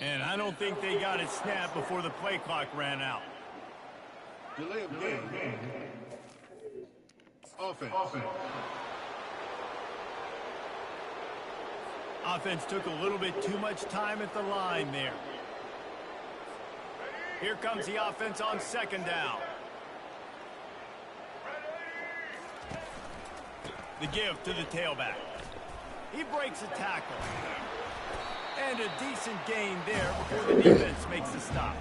And I don't think they got it snapped before the play clock ran out. Delay of game. Offense. Offense took a little bit too much time at the line there. Here comes the offense on second down. The give to the tailback. He breaks a tackle. And a decent gain there before the defense makes the stop.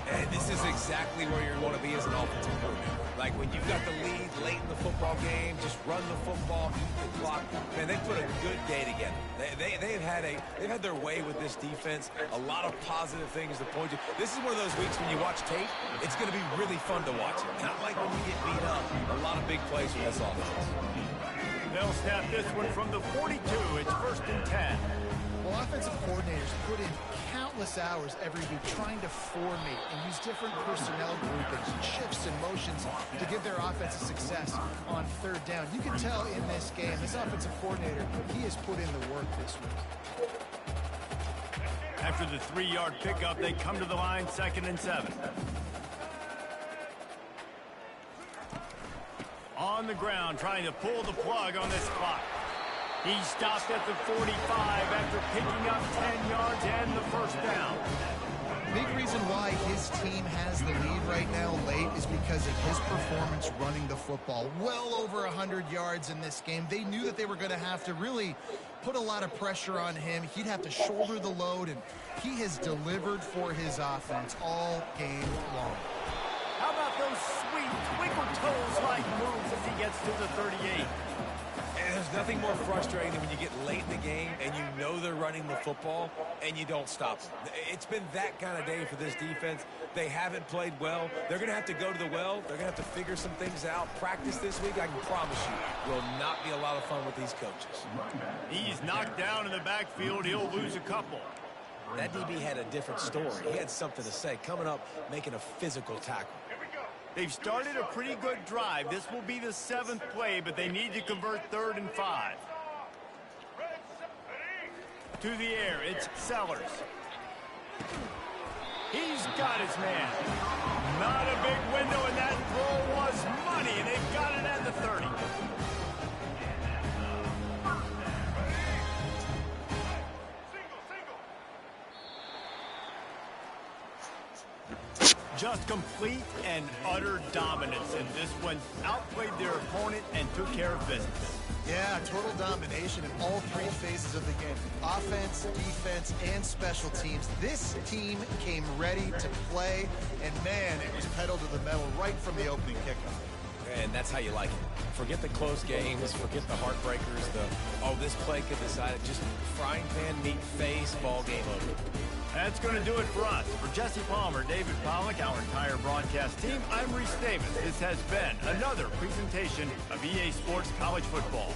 And this is exactly where you want to be as an offensive coordinator. Like when you've got the lead late in the football game, just run the football, eat the clock. Man, they put a good day together. They've had their way with this defense. A lot of positive things to point to. This is one of those weeks when you watch tape, it's going to be really fun to watch it. Not like when you get beat up. A lot of big plays with this offense. They'll snap this one from the 42. It's 1st and 10. Well, offensive coordinators put in countless hours every week trying to formate and use different personnel groupings and shifts and motions to give their offense a success on third down. You can tell in this game, this offensive coordinator, he has put in the work this week. After the 3-yard pickup, they come to the line, 2nd and 7. On the ground, trying to pull the plug on this clock. He stopped at the 45 after picking up 10 yards and the 1st down. Big reason why his team has the lead right now late is because of his performance running the football. Well over 100 yards in this game. They knew that they were going to have to really put a lot of pressure on him. He'd have to shoulder the load, and he has delivered for his offense all game long. How about those sweet twinkle toes-like moves as he gets to the 38? And there's nothing more frustrating than when you get late in the game and you know they're running the football and you don't stop them. It's been that kind of day for this defense. They haven't played well. They're going to have to go to the well. They're going to have to figure some things out. Practice this week, I can promise you, will not be a lot of fun with these coaches. He's knocked down in the backfield. He'll lose a couple. That DB had a different story. He had something to say. Coming up, making a physical tackle. They've started a pretty good drive. This will be the 7th play, but they need to convert 3rd and 5. To the air, it's Sellers. He's got his man. Not a big window, and that throw was money, and they've got it at the 30. Just complete and utter dominance, and this one outplayed their opponent and took care of business. Yeah, total domination in all 3 phases of the game. Offense, defense, and special teams. This team came ready to play, and man, it was pedal to the metal right from the opening kickoff. And that's how you like it. Forget the close games, forget the heartbreakers, this play could decide it. Just frying pan meet face, ball game over. That's going to do it for us. For Jesse Palmer, David Pollack, our entire broadcast team, I'm Reese Davis. This has been another presentation of EA Sports College Football.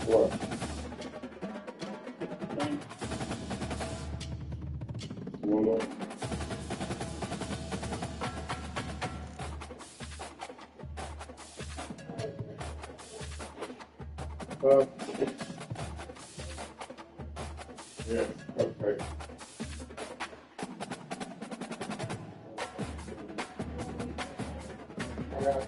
What? One more. Yeah, okay. Yeah.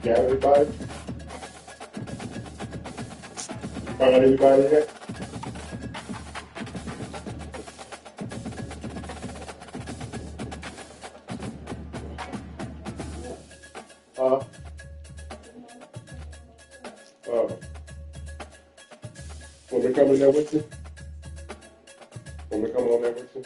Yeah, everybody? Find anybody yet? Uh, when we coming there with you? When we come on there with you?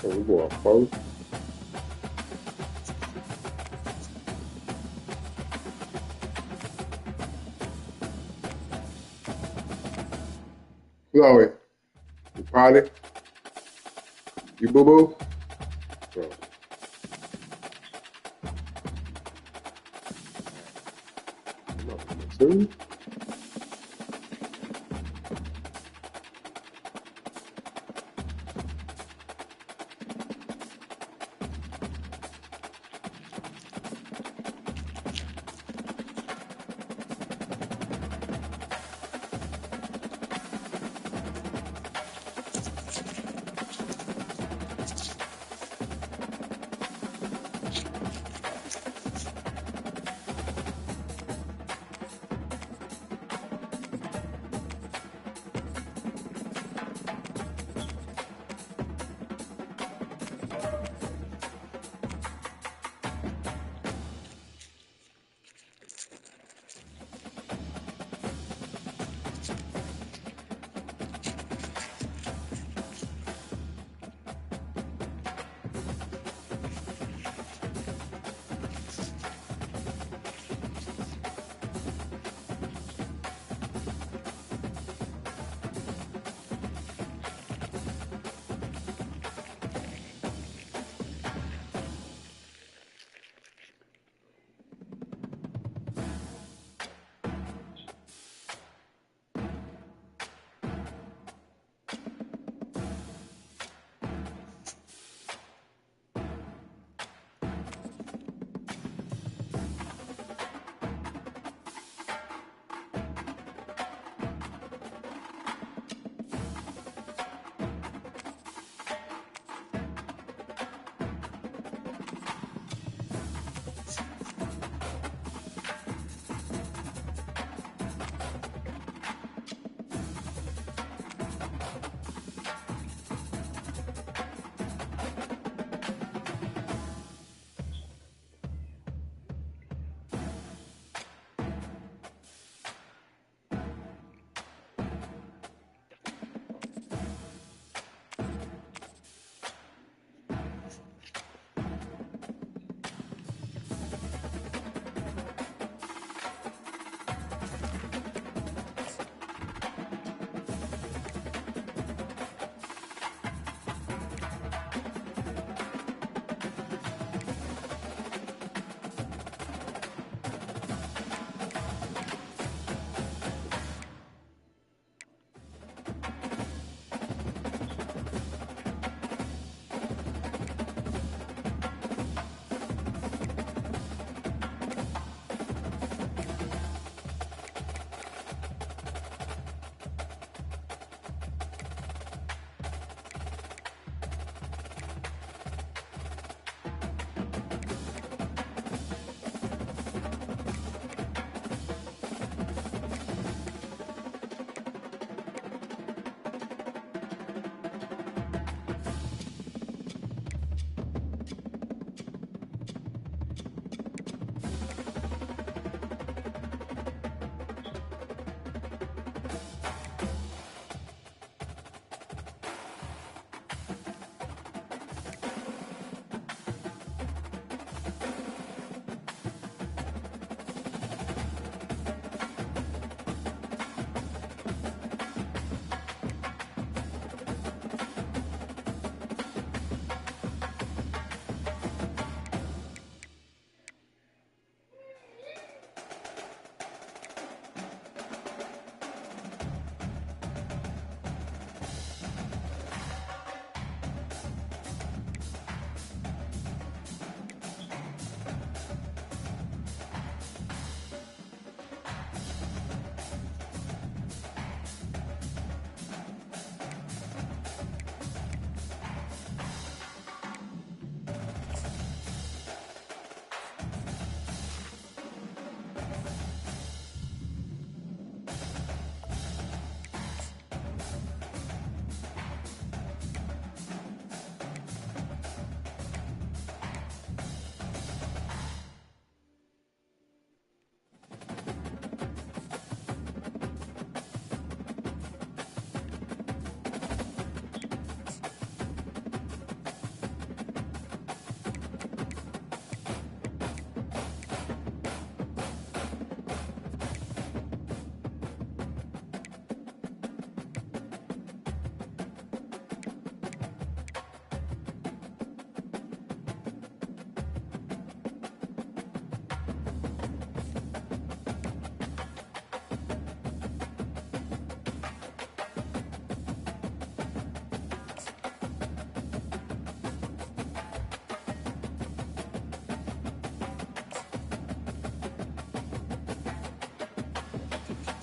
So we going first. Chloe, you potty? You boo boo? So, two.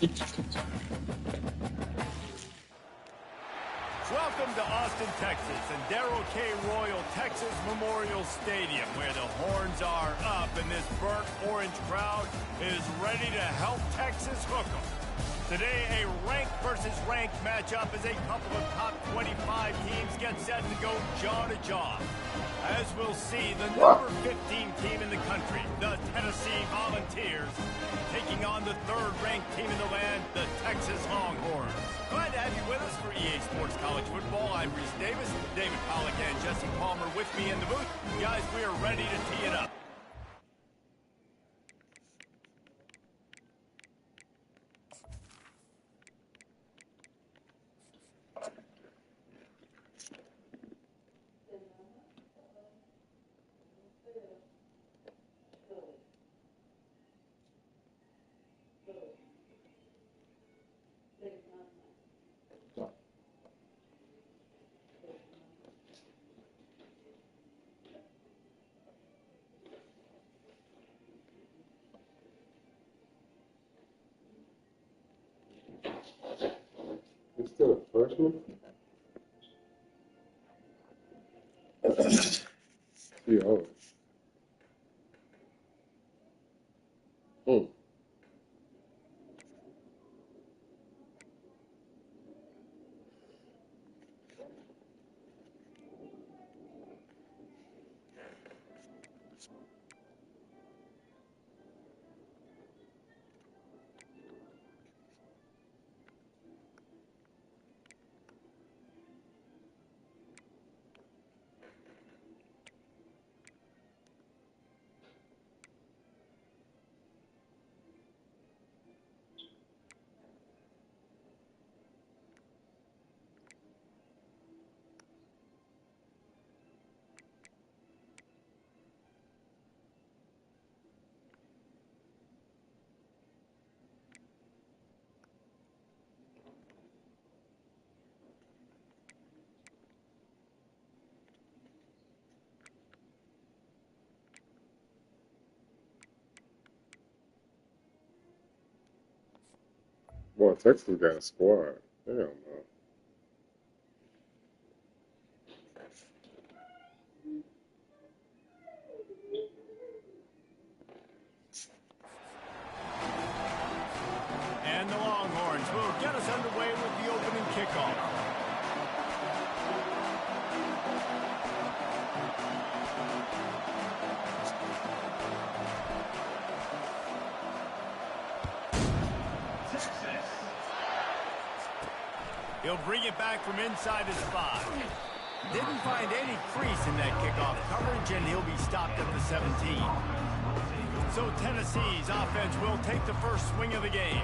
Welcome to Austin, Texas, and Darrell K. Royal Texas Memorial Stadium, where the horns are up and this burnt orange crowd is ready to help Texas hook 'em. Today, a ranked versus ranked matchup as a couple of top 25 teams get set to go jaw to jaw. As we'll see, the number 15 team in the country, the Tennessee Volunteers, taking on the third-ranked team in the land, the Texas Longhorns. Glad to have you with us for EA Sports College Football. I'm Reese Davis, David Pollack and Jesse Palmer with me in the booth. Guys, we are ready to tee it up. He's still a freshman? Too old. Boy, Texas got a squad. Hell no. And the Longhorns will get us underway with the opening kickoff. He'll bring it back from inside his 5. Didn't find any crease in that kickoff coverage, and he'll be stopped at the 17. So Tennessee's offense will take the first swing of the game.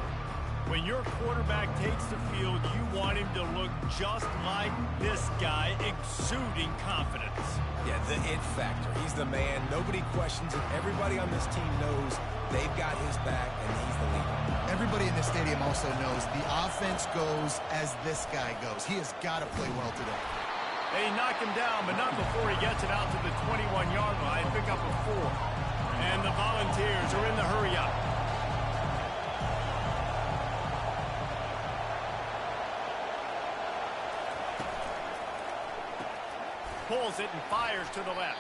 When your quarterback takes the field, you want him to look just like this guy, exuding confidence. Yeah, the it factor. He's the man. Nobody questions it. Everybody on this team knows they've got his back, and he's the leader. Everybody in this stadium also knows the offense goes as this guy goes. He has got to play well today. They knock him down, but not before he gets it out to the 21-yard line. Pick up a 4. And the Volunteers are in the hurry-up. Pulls it and fires to the left.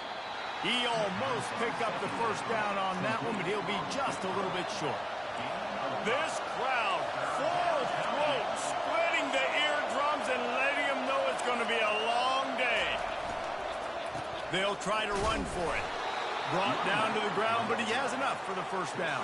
He almost picked up the first down on that one, but he'll be just a little bit short. This crowd, full throat, splitting the eardrums and letting them know it's going to be a long day. They'll try to run for it. Brought down to the ground, but he has enough for the first down.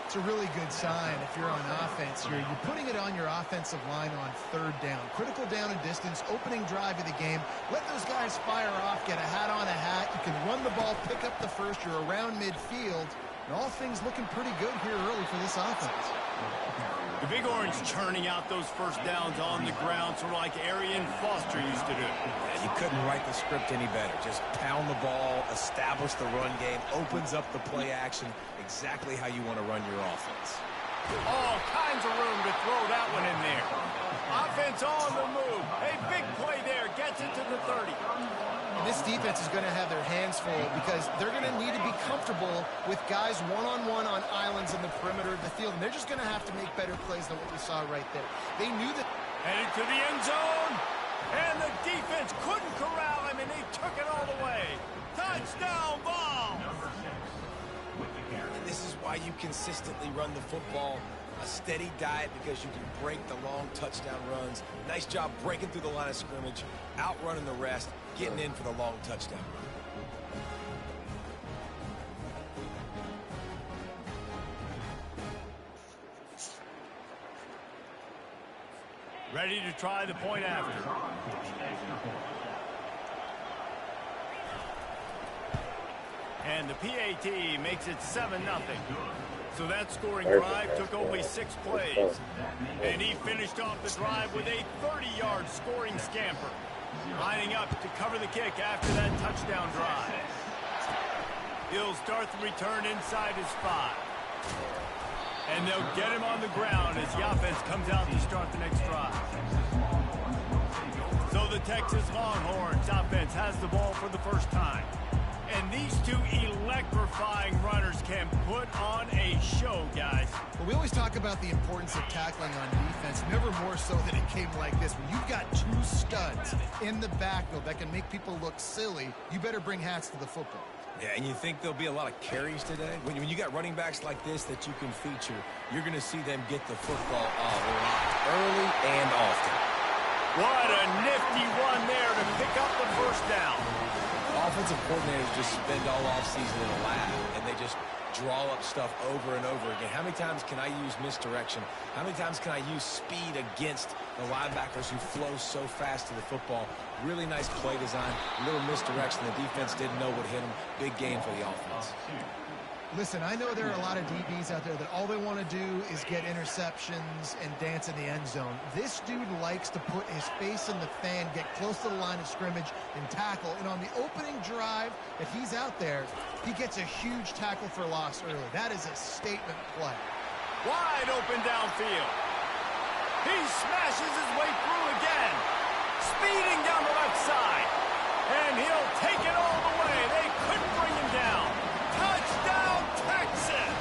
It's a really good sign if you're on offense here. You're putting it on your offensive line on third down. Critical down and distance, opening drive of the game. Let those guys fire off, get a hat on a hat. You can run the ball, pick up the first. You're around midfield. And all things looking pretty good here early for this offense. The Big Orange churning out those first downs on the ground, sort of like Arian Foster used to do. Yeah, you couldn't write the script any better. Just pound the ball, establish the run game, opens up the play action, exactly how you want to run your offense. All kinds of room to throw that one in there. Offense on the move. A big play there. Gets it to the 30. And this defense is going to have their hands full because they're going to need to be comfortable with guys one-on-one on islands in the perimeter of the field. And they're just going to have to make better plays than what we saw right there. They knew that. Headed to the end zone. And the defense couldn't corral him, and they took it all the way. Touchdown ball. And this is why you consistently run the football. A steady diet because you can break the long touchdown runs. Nice job breaking through the line of scrimmage, outrunning the rest, getting in for the long touchdown run. Ready to try the point after. And the PAT makes it 7-0. So that scoring drive took only 6 plays. And he finished off the drive with a 30-yard scoring scamper. Lining up to cover the kick after that touchdown drive. He'll start the return inside his 5. And they'll get him on the ground as the offense comes out to start the next drive. So the Texas Longhorns offense has the ball for the first time. And these two electrifying runners can put on a show, guys. Well, we always talk about the importance of tackling on defense, never more so than it came like this. When you've got 2 studs in the backfield that can make people look silly, you better bring hats to the football. Yeah, and you think there'll be a lot of carries today? When you got running backs like this that you can feature, you're going to see them get the football a lot, early and often. What a nifty run there to pick up the first down. Offensive coordinators just spend all offseason in a lab, and they just draw up stuff over and over again. How many times can I use misdirection? How many times can I use speed against the linebackers who flow so fast to the football? Really nice play design, a little misdirection. The defense didn't know what hit them. Big gain for the offense. Listen, I know there are a lot of DBs out there that all they want to do is get interceptions and dance in the end zone. This dude likes to put his face in the fan, get close to the line of scrimmage, and tackle. And on the opening drive that he's out there, he gets a huge tackle for loss early. That is a statement play. Wide open downfield. He smashes his way through again. Speeding down the left side. And he'll take it all the way. They couldn't bring him down. Touchdown, Texas!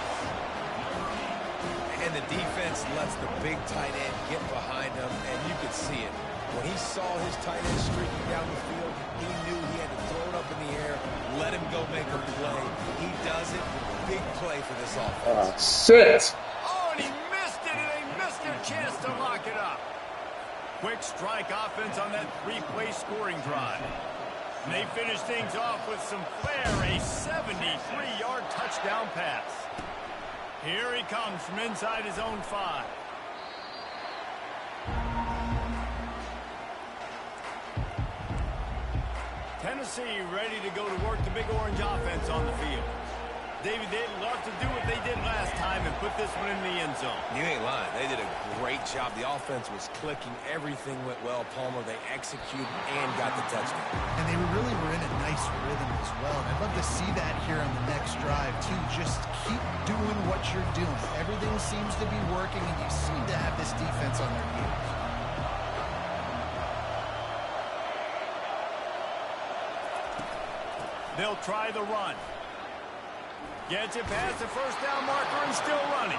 And the defense lets the big tight end get behind him, and you could see it. When he saw his tight end streaking down the field, he knew he had to throw it up in the air, let him go make a play. He does it. Big play for this offense. Shit! Oh, and he missed it, and they missed their chance to lock it up. Quick strike offense on that 3-play scoring drive. And they finish things off with some flair, a 73-yard touchdown pass. Here he comes from inside his own 5. Tennessee ready to go to work the Big Orange offense on the field. David, they'd love to do what they did last time and put this one in the end zone. You ain't lying. They did a great job. The offense was clicking. Everything went well. Palmer, they executed and got the touchdown. And they really were in a nice rhythm as well. And I'd love to see that here on the next drive, too. Just keep doing what you're doing. Everything seems to be working, and you seem to have this defense on their heels. They'll try the run. Gets it past the first down marker and still running.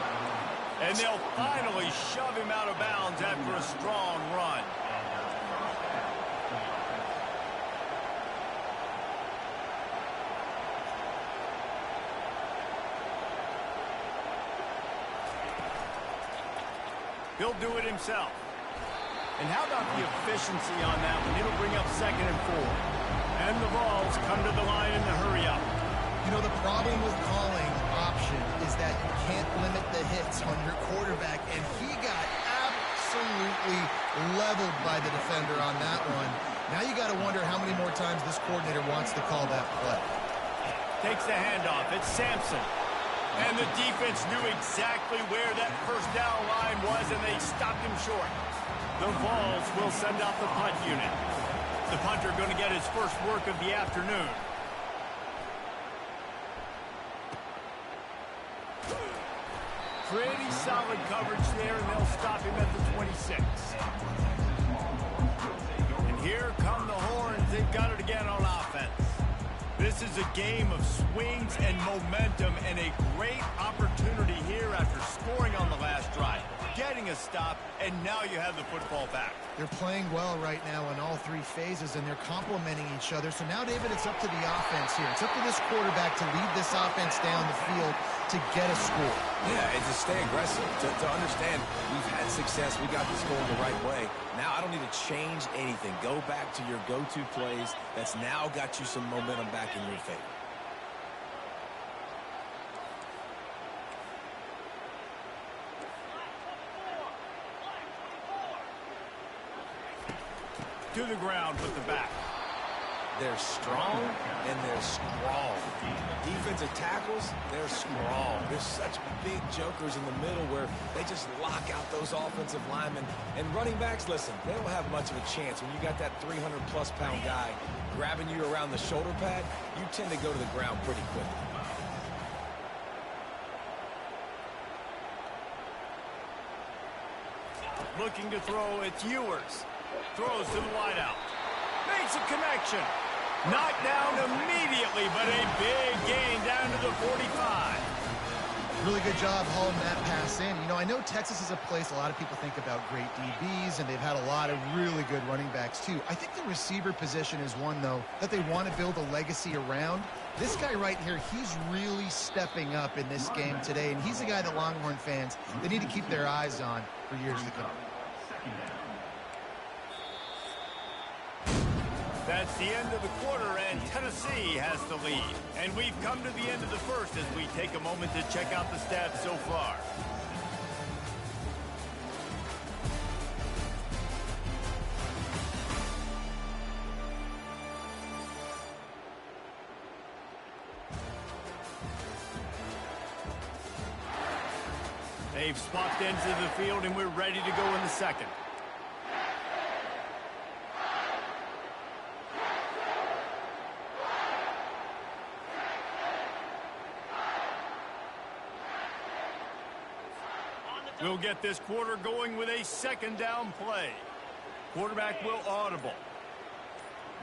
And they'll finally shove him out of bounds after a strong run. He'll do it himself. And how about the efficiency on that one? It'll bring up 2nd and 4. And the Vols come to the line in the hurry up. You know, the problem with calling option is that you can't limit the hits on your quarterback, and he got absolutely leveled by the defender on that one. Now you got to wonder how many more times this coordinator wants to call that play. Takes the handoff. It's Sampson. And the defense knew exactly where that first down line was, and they stopped him short. The Vols will send out the punt unit. The punter going to get his first work of the afternoon. Pretty solid coverage there, and they'll stop him at the 26. And here come the horns. They've got it again on offense. This is a game of swings and momentum, and a great opportunity here after scoring on the last drive, getting a stop, and now you have the football back. They're playing well right now in all three phases, and they're complementing each other. So now, David, it's up to the offense here. It's up to this quarterback to lead this offense down the field to get a score. Yeah, and to stay aggressive, to understand we've had success, we got this going the right way. Now I don't need to change anything. Go back to your go-to plays. That's now got you some momentum back in your favor. To the ground with the back. They're strong, and they're strong. Defensive tackles, they're strong. There's such big jokers in the middle where they just lock out those offensive linemen. And running backs, listen, they don't have much of a chance. When you got that 300-plus pound guy grabbing you around the shoulder pad, you tend to go to the ground pretty quickly. Looking to throw, it's Ewers. Throws to the wideout. Makes a connection. Knocked down immediately, but a big gain down to the 45. Really good job hauling that pass in. You know, I know Texas is a place a lot of people think about great DBs, and they've had a lot of really good running backs, too. I think the receiver position is one, though, that they want to build a legacy around. This guy right here, he's really stepping up in this game today, and he's a guy that Longhorn fans, they need to keep their eyes on for years to come. That's the end of the quarter, and Tennessee has the lead. And we've come to the end of the first as we take a moment to check out the stats so far. They've swapped ends of the field, and we're ready to go in the second. We'll get this quarter going with a second down play. Quarterback will audible.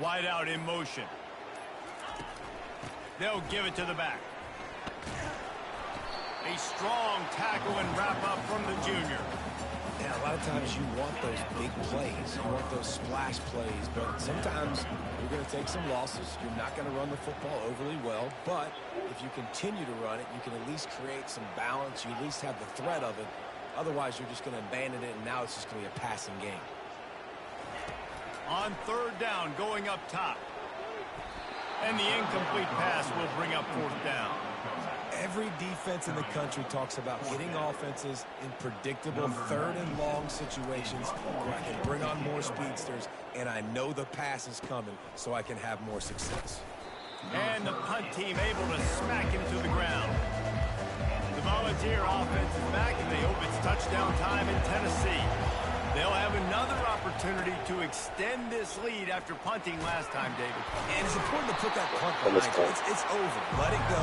Wide out in motion. They'll give it to the back. A strong tackle and wrap up from the junior. Yeah, a lot of times you want those big plays. You want those splash plays, but sometimes you're going to take some losses. You're not going to run the football overly well, but if you continue to run it, you can at least create some balance. You at least have the threat of it. Otherwise, you're just going to abandon it, and now it's just going to be a passing game. On third down, going up top. And the incomplete pass will bring up fourth down. Every defense in the country talks about getting offenses in predictable third and long situations where I can bring on more speedsters, and I know the pass is coming, so I can have more success. And the punt team able to smack him to the ground. The Volunteer offense is back, and they hope it's touchdown time in Tennessee. They'll have another opportunity to extend this lead after punting last time, David. And it's important to put that punt behind you. It's over. Let it go.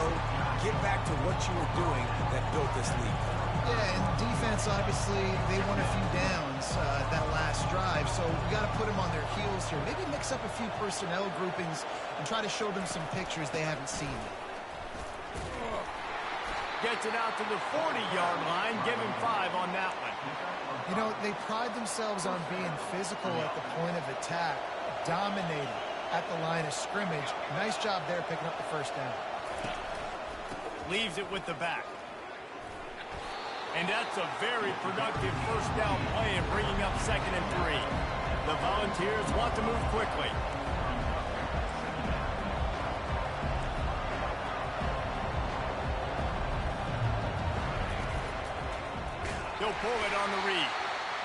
Get back to what you were doing that built this lead. Yeah, and defense, obviously, they won a few downs that last drive, so we got to put them on their heels here. Maybe mix up a few personnel groupings and try to show them some pictures they haven't seen yet. Gets it out to the 40-yard line. Give him 5 on that one. You know, they pride themselves on being physical at the point of attack, dominating at the line of scrimmage. Nice job there picking up the first down. Leaves it with the back. And that's a very productive first down play and bringing up 2nd and 3. The Volunteers want to move quickly. He'll pull it on the read.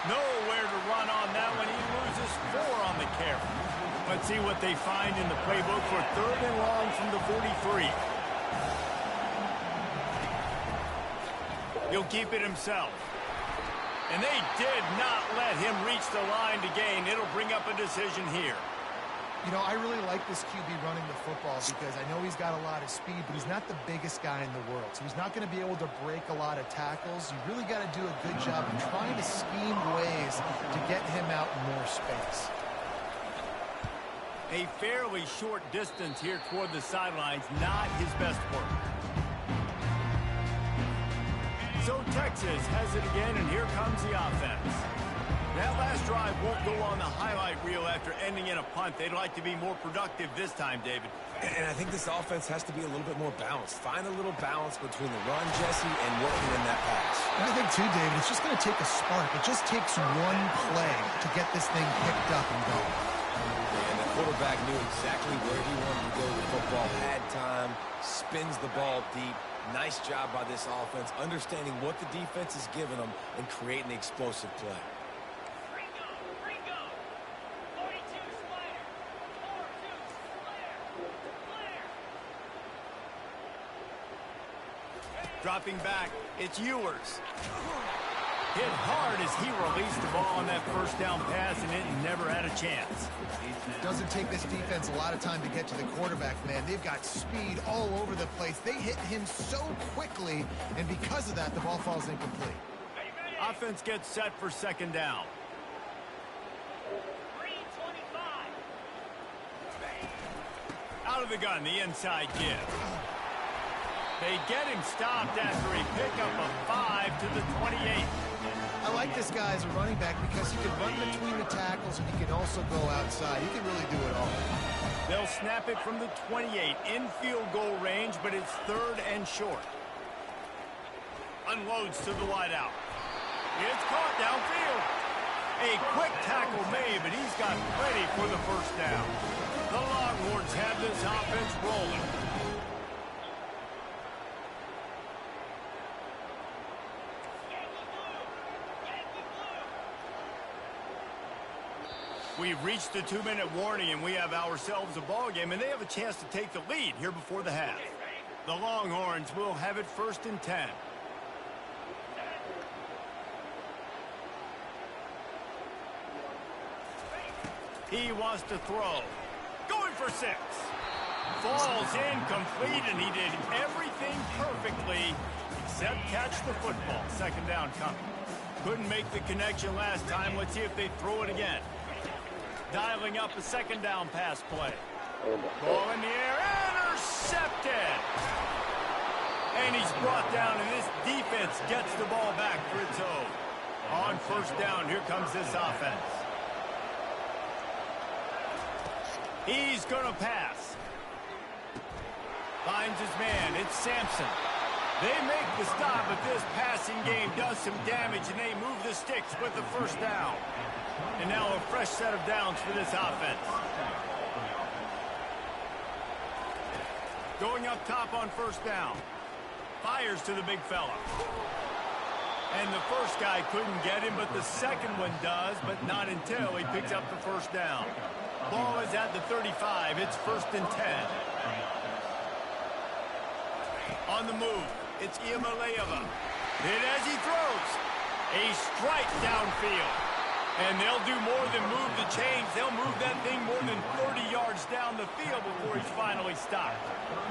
Nowhere to run on that one. He loses 4 on the carry. Let's see what they find in the playbook for 3rd and long from the 43. He'll keep it himself. And they did not let him reach the line to gain. It'll bring up a decision here. You know, I really like this QB running the football because I know he's got a lot of speed, but he's not the biggest guy in the world. So he's not going to be able to break a lot of tackles. You really got to do a good job of trying to scheme ways to get him out in more space. A fairly short distance here toward the sidelines, not his best work. So Texas has it again, and here comes the offense. That last drive won't go on the highlight reel after ending in a punt. They'd like to be more productive this time, David. And I think this offense has to be a little bit more balanced. Find a little balance between the run, Jesse, and working in that pass. And I think, too, David, it's just going to take a spark. It just takes one play to get this thing picked up and going. And the quarterback knew exactly where he wanted to go with the football, had time, spins the ball deep. Nice job by this offense, understanding what the defense is giving them and creating the explosive play. Dropping back, it's Ewers. Hit hard as he released the ball on that first down pass, and it never had a chance. It doesn't take this defense a lot of time to get to the quarterback, man. They've got speed all over the place. They hit him so quickly, and because of that, the ball falls incomplete. Offense gets set for second down. Out of the gun, the inside give. They get him stopped after a pickup of 5 to the 28. I like this guy as a running back because he can run between the tackles and he can also go outside. He can really do it all. They'll snap it from the 28 in field goal range, but it's third and short. Unloads to the wideout. It's caught downfield. A quick tackle made, but he's got plenty for the first down. The Longhorns have this offense rolling. We've reached the 2-minute warning, and we have ourselves a ball game, and they have a chance to take the lead here before the half. The Longhorns will have it first and 10. He wants to throw. Going for 6. Falls incomplete, and he did everything perfectly except catch the football. Second down coming. Couldn't make the connection last time. Let's see if they throw it again. Dialing up a second down pass play. Ball in the air, intercepted! And he's brought down, and this defense gets the ball back for its own. On first down, here comes this offense. He's gonna pass. Finds his man, it's Sampson. They make the stop, but this passing game does some damage, and they move the sticks with the first down. And now a fresh set of downs for this offense. Going up top on first down. Fires to the big fella. And the first guy couldn't get him, but the second one does, but not until he picks up the first down. Ball is at the 35. It's first and 10. On the move, it's Iamaleava. Hit as he throws. A strike downfield. And they'll do more than move the chains. They'll move that thing more than 30 yards down the field before he's finally stopped.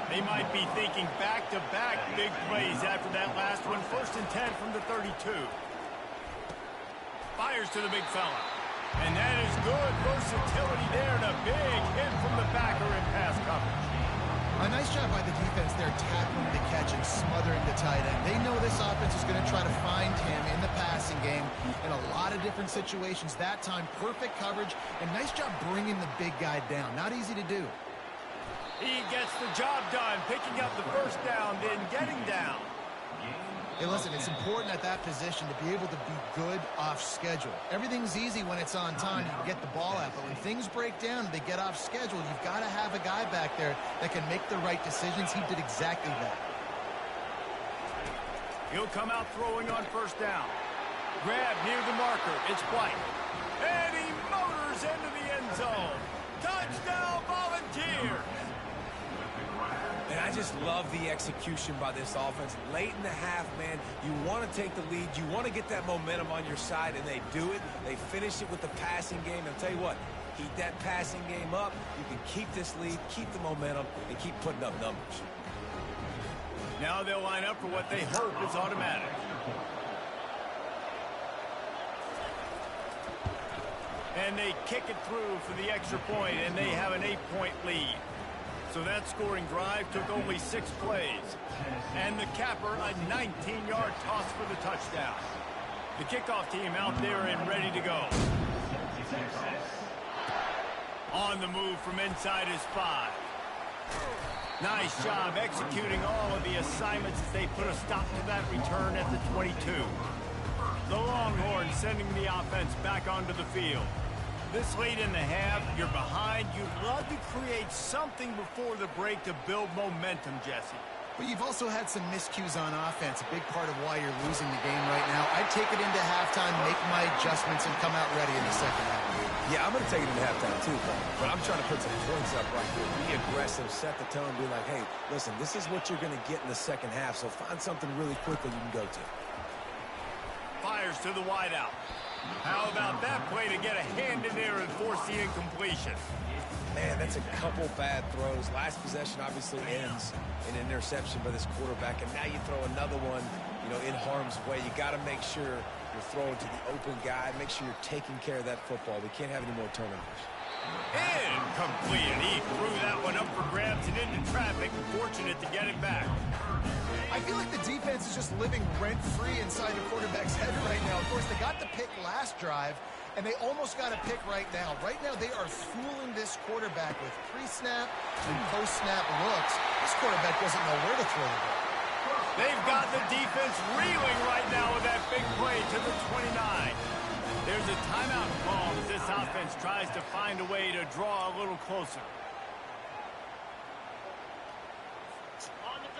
They might be thinking back-to-back big plays after that last one. First and 10 from the 32. Fires to the big fella. And that is good versatility there, and a big hit from the backer in pass coverage. A nice job by the defense there, tackling the catch and smothering the tight end. They know this offense is going to try to find him in the passing game in a lot of different situations. That time, perfect coverage, and nice job bringing the big guy down. Not easy to do. He gets the job done, picking up the first down, then getting down. Hey, listen, it's important at that position to be able to be good off schedule. Everything's easy when it's on time. You can get the ball out, but when things break down and they get off schedule, you've got to have a guy back there that can make the right decisions. He did exactly that. He'll come out throwing on first down. Grab near the marker. It's White. And he motors into the end zone. Touchdown, Volunteers! And I just love the execution by this offense. Late in the half, man, you want to take the lead. You want to get that momentum on your side, and they do it. They finish it with the passing game. And I'll tell you what, Heat that passing game up. You can keep this lead, keep the momentum, and keep putting up numbers. Now they'll line up for what they hope is automatic. And they kick it through for the extra point, and they have an 8-point lead. So that scoring drive took only 6 plays. And the capper, a 19-yard toss for the touchdown. The kickoff team out there and ready to go. On the move from inside his 5. Nice job executing all of the assignments as they put a stop to that return at the 22. The Longhorns sending the offense back onto the field. This late in the half, you're behind. You'd love to create something before the break to build momentum, Jesse. But you've also had some miscues on offense, a big part of why you're losing the game right now. I'd take it into halftime, make my adjustments, and come out ready in the second half. Yeah, I'm going to take it into halftime too, but I'm trying to put some points up right here. Be aggressive, set the tone, be like, hey, listen, this is what you're going to get in the second half, so find something really quickly you can go to. Fires to the wideout. How about that play to get a hand in there and force the incompletion? Man, that's a couple bad throws. Last possession obviously ends in an interception by this quarterback, and now you throw another one, in harm's way. You got to make sure you're throwing to the open guy. Make sure you're taking care of that football. We can't have any more turnovers. Incomplete, and he threw that one up for grabs and into traffic. Fortunate to get it back. I feel like the defense is just living rent-free inside the quarterback's head right now. Of course, they got the pick last drive, and they almost got a pick right now. Right now, they are fooling this quarterback with pre-snap and post-snap looks. This quarterback doesn't know where to throw the ball. They've got the defense reeling right now with that big play to the 29. There's a timeout call as this offense tries to find a way to draw a little closer.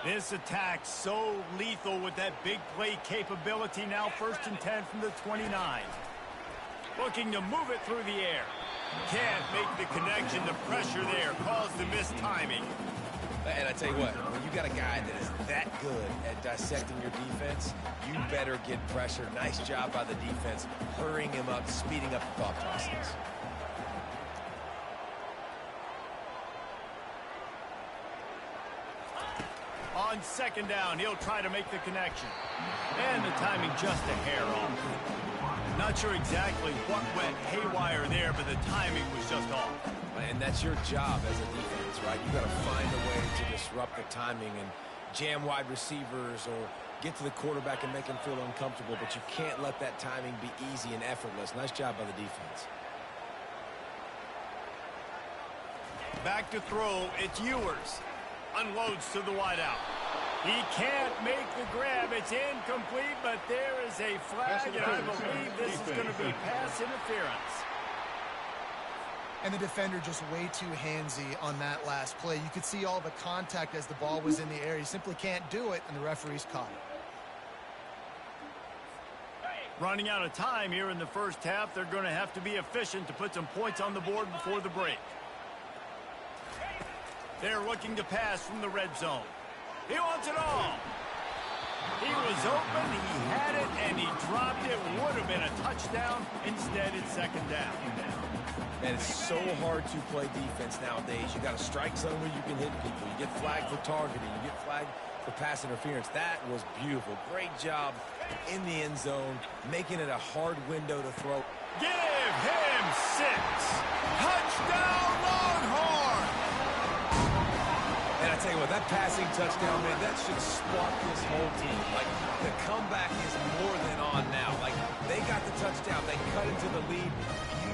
This attack so lethal with that big play capability. Now 1st and 10 from the 29. Looking to move it through the air. Can't make the connection. The pressure there caused the missed timing. And I tell you what, when you got a guy that is that good at dissecting your defense, you better get pressure. Nice job by the defense, hurrying him up, speeding up the thought process. On 2nd down, he'll try to make the connection. And the timing just a hair off. Not sure exactly what went haywire there, but the timing was just off. And that's your job as a defense, right? You got to find a way to disrupt the timing and jam wide receivers or get to the quarterback and make him feel uncomfortable, but you can't let that timing be easy and effortless. Nice job by the defense. Back to throw, it's Ewers. Unloads to the wideout. He can't make the grab. It's incomplete, but there is a flag, and I believe this is going to be pass interference. And the defender just way too handsy on that last play. You could see all the contact as the ball was in the air. He simply can't do it, and the referee's caught it. Running out of time here in the first half. They're going to have to be efficient to put some points on the board before the break. They're looking to pass from the red zone. He wants it all. He was open, he had it, and he dropped it. Would have been a touchdown. Instead, it's 2nd down. Man, it's so hard to play defense nowadays. You got to strike zone where you can hit people. You get flagged for targeting. You get flagged for pass interference. That was beautiful. Great job in the end zone, making it a hard window to throw. Give him 6. Touchdown, Longhorns! And I tell you what, that passing touchdown, man, that should spark this whole team. Like, the comeback is more than on now. Like, they got the touchdown. They cut into the lead.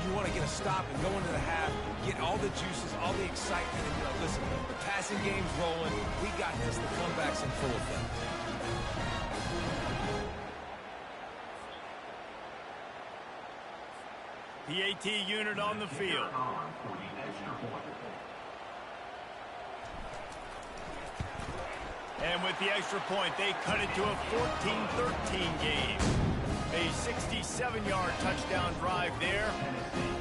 You want to get a stop and go into the half, get all the juices, all the excitement, and listen, the passing game's rolling. We got this. The comeback's in full effect. PAT unit on the field. And with the extra point, they cut it to a 14-13 game. A 67-yard touchdown drive there.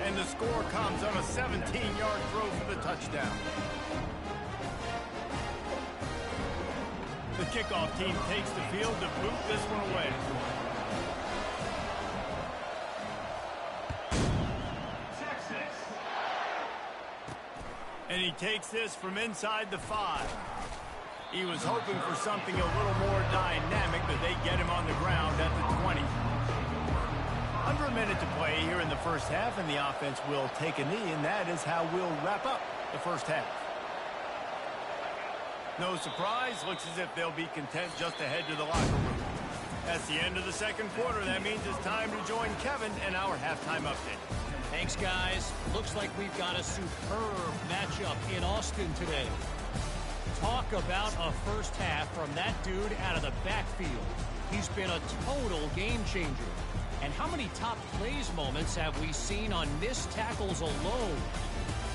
And the score comes on a 17-yard throw for the touchdown. The kickoff team takes the field to boot this one away. And he takes this from inside the 5. He was hoping for something a little more dynamic, but they get him on the ground at the 20. Under a minute to play here in the first half, and the offense will take a knee, and that is how we'll wrap up the first half. No surprise, looks as if they'll be content just to head to the locker room. That's the end of the second quarter. That means it's time to join Kevin and our halftime update. Thanks, guys. Looks like we've got a superb matchup in Austin today. Talk about a first half from that dude out of the backfield. He's been a total game changer. And how many top plays moments have we seen on missed tackles alone?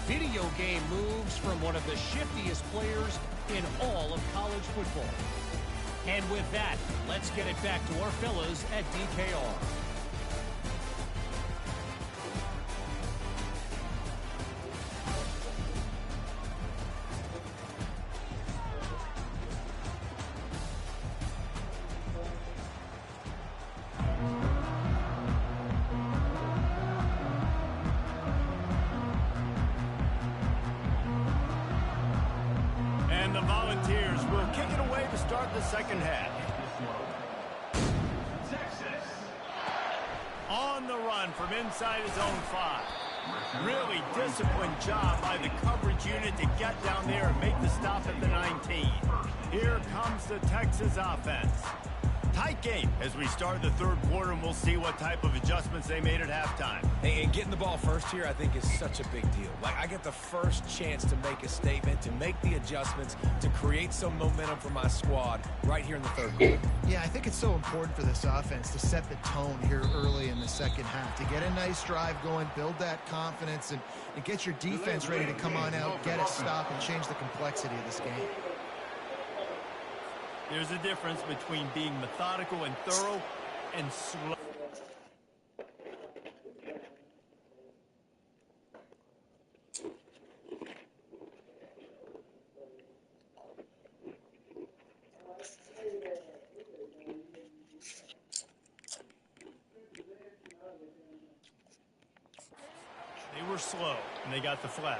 Video game moves from one of the shiftiest players in all of college football. And with that, let's get it back to our fellas at DKR. And the Volunteers will kick it away to start the second half. On the run from inside his own 5. Really disciplined job by the coverage unit to get down there and make the stop at the 19. Here comes the Texas offense. Tight game as we start the third quarter, and we'll see what type of adjustments they made at halftime. And getting the ball first here, I think, is such a big deal. Like, I get the first chance to make a statement, to make the adjustments, to create some momentum for my squad right here in the third quarter. Yeah, I think it's so important for this offense to set the tone here early in the second half, to get a nice drive going, build that confidence, and get your defense ready to come on out, get a stop, and change the complexity of this game. There's a difference between being methodical and thorough and slow. They were slow, and they got the flag.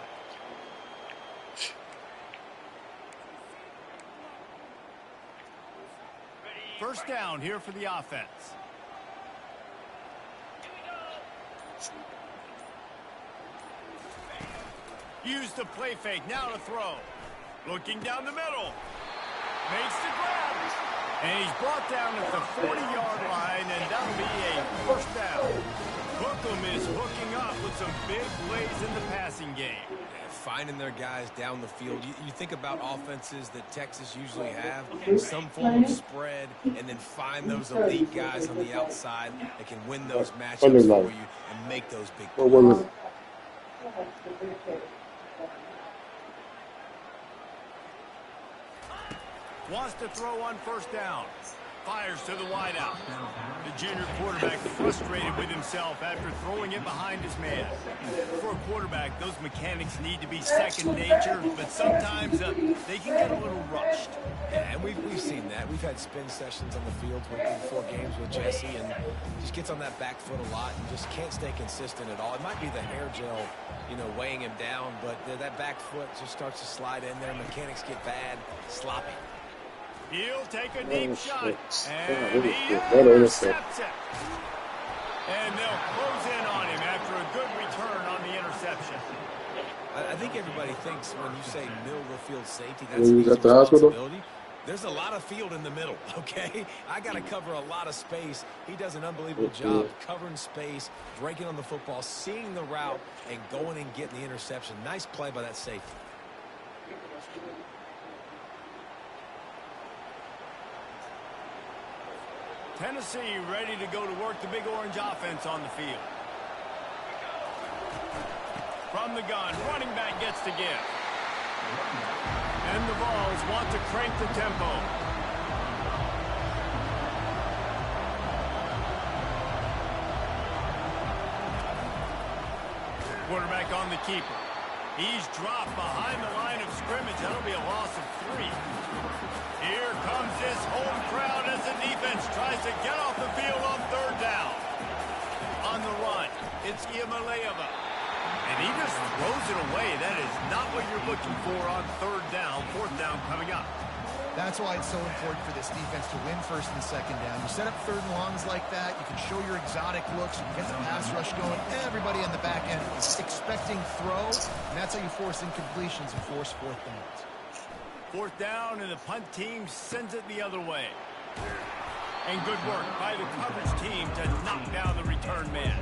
First down here for the offense. Use the play fake, now to throw. Looking down the middle. Makes the grab. And he's brought down at the 40-yard line, and that'll be a first down. Brooklyn is hooking up with some big plays in the passing game. Finding their guys down the field. You think about offenses that Texas usually have, some form of spread, and then find those elite guys on the outside that can win those matchups for you and make those big plays. Wants to throw on first down. Fires to the wideout. The junior quarterback frustrated with himself after throwing it behind his man. For a quarterback, those mechanics need to be second nature, but sometimes they can get a little rushed. Yeah, and we've seen that. We've had spin sessions on the field before games with Jesse, and just gets on that back foot a lot and just can't stay consistent at all. It might be the hair gel, weighing him down, but that back foot just starts to slide in there. Mechanics get bad, sloppy. He'll take a deep shot, and he intercepts it. And they'll close in on him after a good return on the interception. I think everybody thinks when you say middle of the field safety, that's an easy responsibility. There's a lot of field in the middle, okay? I got to cover a lot of space. He does an unbelievable job covering space, breaking on the football, seeing the route, and going and getting the interception. Nice play by that safety. Tennessee ready to go to work the Big Orange offense on the field. From the gun, running back gets to give. And the Vols want to crank the tempo. Quarterback on the keeper. He's dropped behind the line of scrimmage. That'll be a loss of 3. Here comes this home crowd as the defense tries to get off the field on third down. On the run, it's Iamaleava. And he just throws it away. That is not what you're looking for on third down, fourth down coming up. That's why it's so important for this defense to win first and second down. You set up third and longs like that, you can show your exotic looks, you can get the pass rush going. Everybody on the back end is expecting throw, and that's how you force incompletions and force fourth downs. Fourth down, and the punt team sends it the other way. And good work by the coverage team to knock down the return man.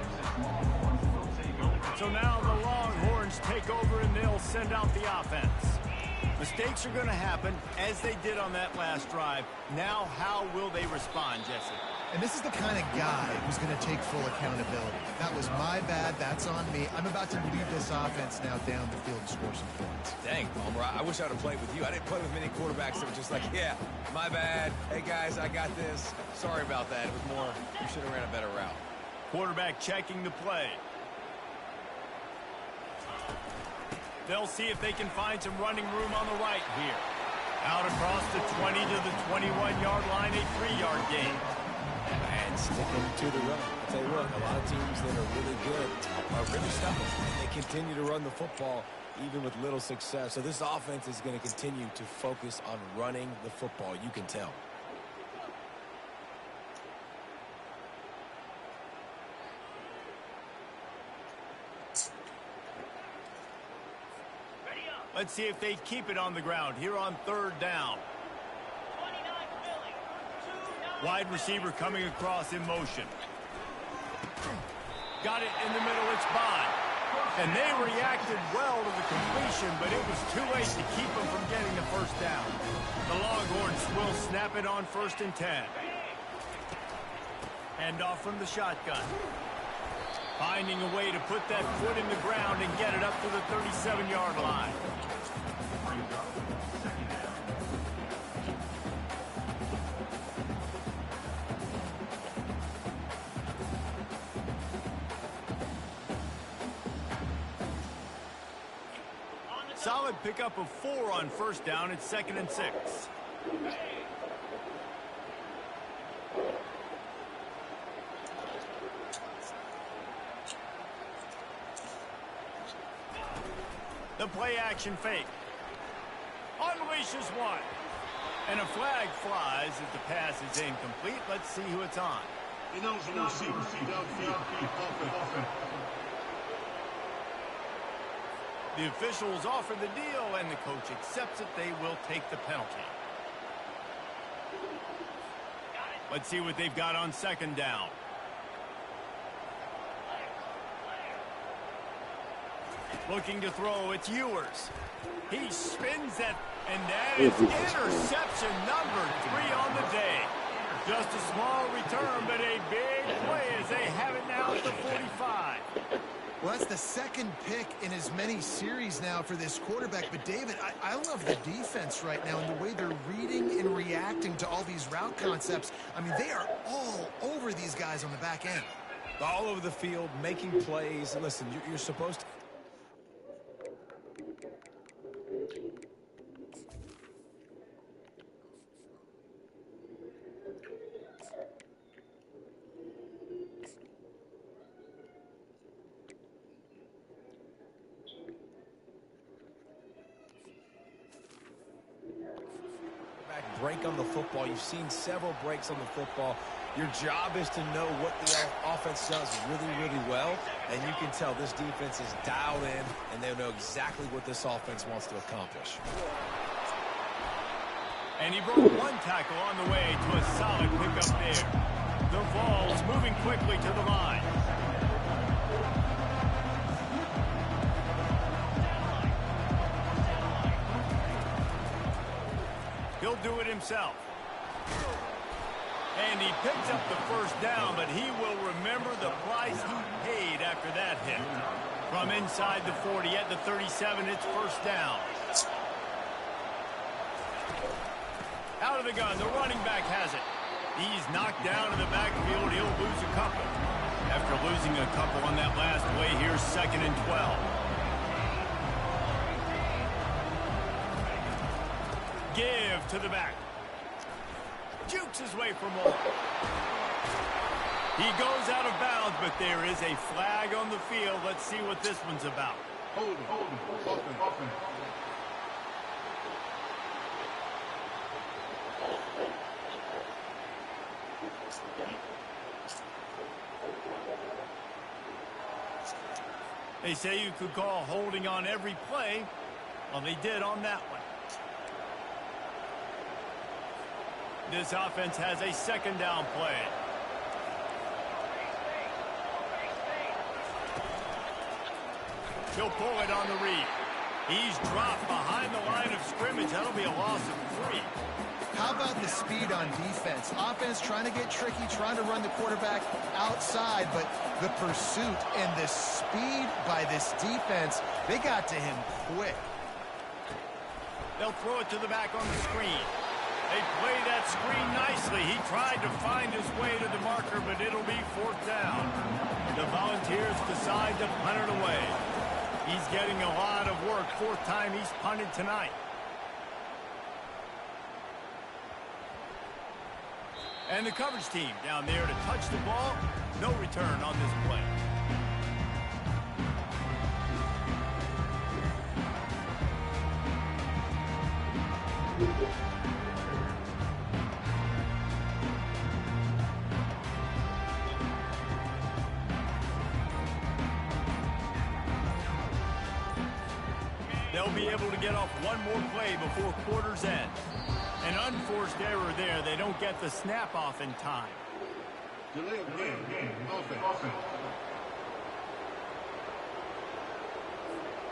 So now the Longhorns take over, and they'll send out the offense. Mistakes are going to happen, as they did on that last drive. Now, how will they respond, Jesse? And this is the kind of guy who's going to take full accountability. That was my bad. That's on me. I'm about to lead this offense now down the field and score some points. Dang, Palmer, I wish I would have played with you. I didn't play with many quarterbacks that were just like, yeah, my bad. Hey, guys, I got this. Sorry about that. It was more, you should have ran a better route. Quarterback checking the play. They'll see if they can find some running room on the right here. Out across the 20 to the 21-yard line, a 3-yard gain. And sticking to the run. I'll tell you what, a lot of teams that are really good are really stubborn. They continue to run the football even with little success. So this offense is going to continue to focus on running the football. You can tell. Let's see if they keep it on the ground here on third down. Wide receiver coming across in motion. Got it in the middle, it's Bond. And they reacted well to the completion, but it was too late to keep them from getting the first down. The Longhorns will snap it on 1st and 10. Hand off from the shotgun. Finding a way to put that foot in the ground and get it up to the 37-yard line. Solid pickup of 4 on first down. It's 2nd and 6. The play action fake. Unleashes one. And a flag flies as the pass is incomplete. Let's see who it's on. The officials offer the deal, and the coach accepts it. They will take the penalty. Let's see what they've got on 2nd down. Looking to throw, it's Ewers. He spins that, and that is interception number 3 on the day. Just a small return, but a big play as they have it now at the 45. Well, that's the second pick in as many series now for this quarterback. But, David, I love the defense right now and the way they're reading and reacting to all these route concepts. I mean, they are all over these guys on the back end. All over the field, making plays. Listen, you're supposed to... break on the football. You've seen several breaks on the football. Your job is to know what the offense does really, really well, and you can tell this defense is dialed in, and they know exactly what this offense wants to accomplish. And he broke one tackle on the way to a solid pickup there. The Vols moving quickly to the line. He'll do it himself. And he picks up the first down, but he will remember the price he paid after that hit. From inside the 40 at the 37, it's first down. Out of the gun, the running back has it. He's knocked down in the backfield. He'll lose a couple. After losing a couple on that last play, here's 2nd and 12. Give to the back. Jukes his way for more. He goes out of bounds but there is a flag on the field. Let's see what this one's about. Hold it. Open. They say you could call holding on every play. Well, they did on that one. This offense has a second down play. He'll pull it on the read. He's dropped behind the line of scrimmage. That'll be a loss of 3. How about the speed on defense? Offense trying to get tricky, trying to run the quarterback outside, but the pursuit and the speed by this defense, they got to him quick. They'll throw it to the back on the screen. They play that screen nicely. He tried to find his way to the marker, but it'll be 4th down. The Volunteers decide to punt it away. He's getting a lot of work. 4th time he's punted tonight. And the coverage team down there to touch the ball. No return on this play. They'll be able to get off one more play before quarter's end. An unforced error there. They don't get the snap off in time. Delay of game. Offense.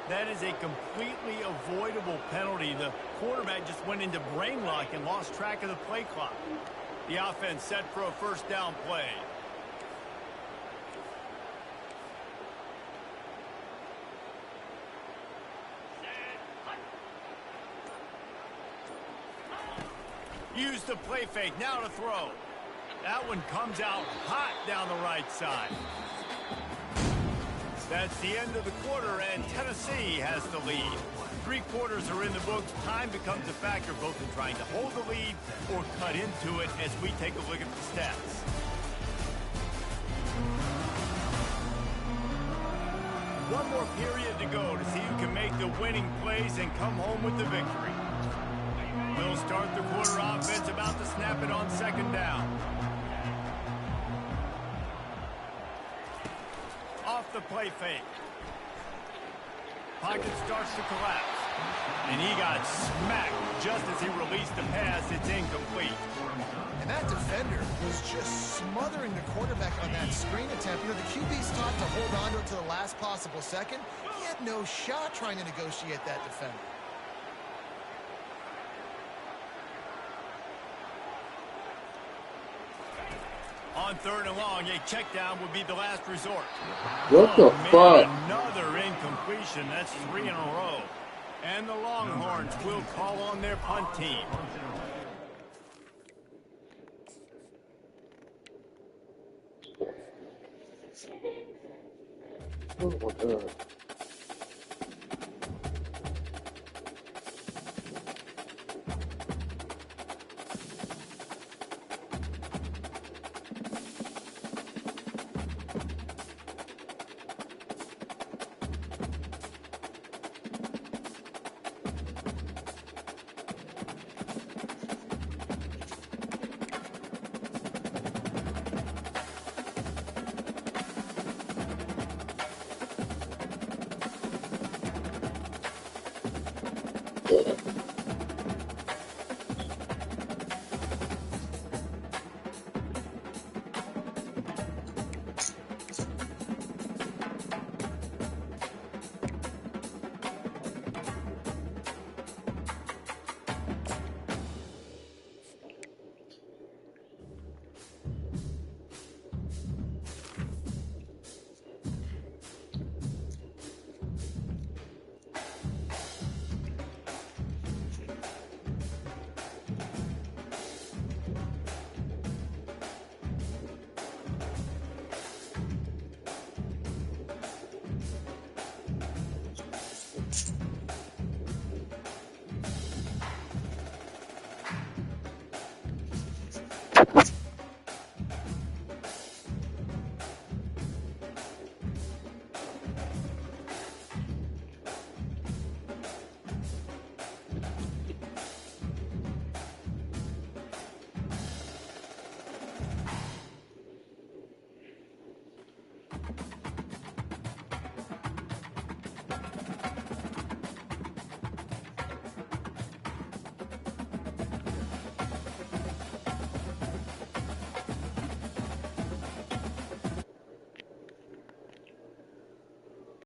That is a completely avoidable penalty. The quarterback just went into brain lock and lost track of the play clock. The offense set for a 1st down play. Use the play fake, now to throw. That one comes out hot down the right side. That's the end of the quarter, and Tennessee has the lead. 3 quarters are in the books. Time becomes a factor both in trying to hold the lead or cut into it as we take a look at the stats. One more period to go to see who can make the winning plays and come home with the victory. We'll start the quarter offense, about to snap it on 2nd down. Off the play fake. Pocket starts to collapse. And he got smacked just as he released the pass. It's incomplete. And that defender was just smothering the quarterback on that screen attempt. You know, the QB's taught to hold on to it to the last possible second. He had no shot trying to negotiate that defender. On 3rd and long, a check down would be the last resort. What the fuck? Another incompletion. That's 3 in a row. And the Longhorns will call on their punt team. Oh my God.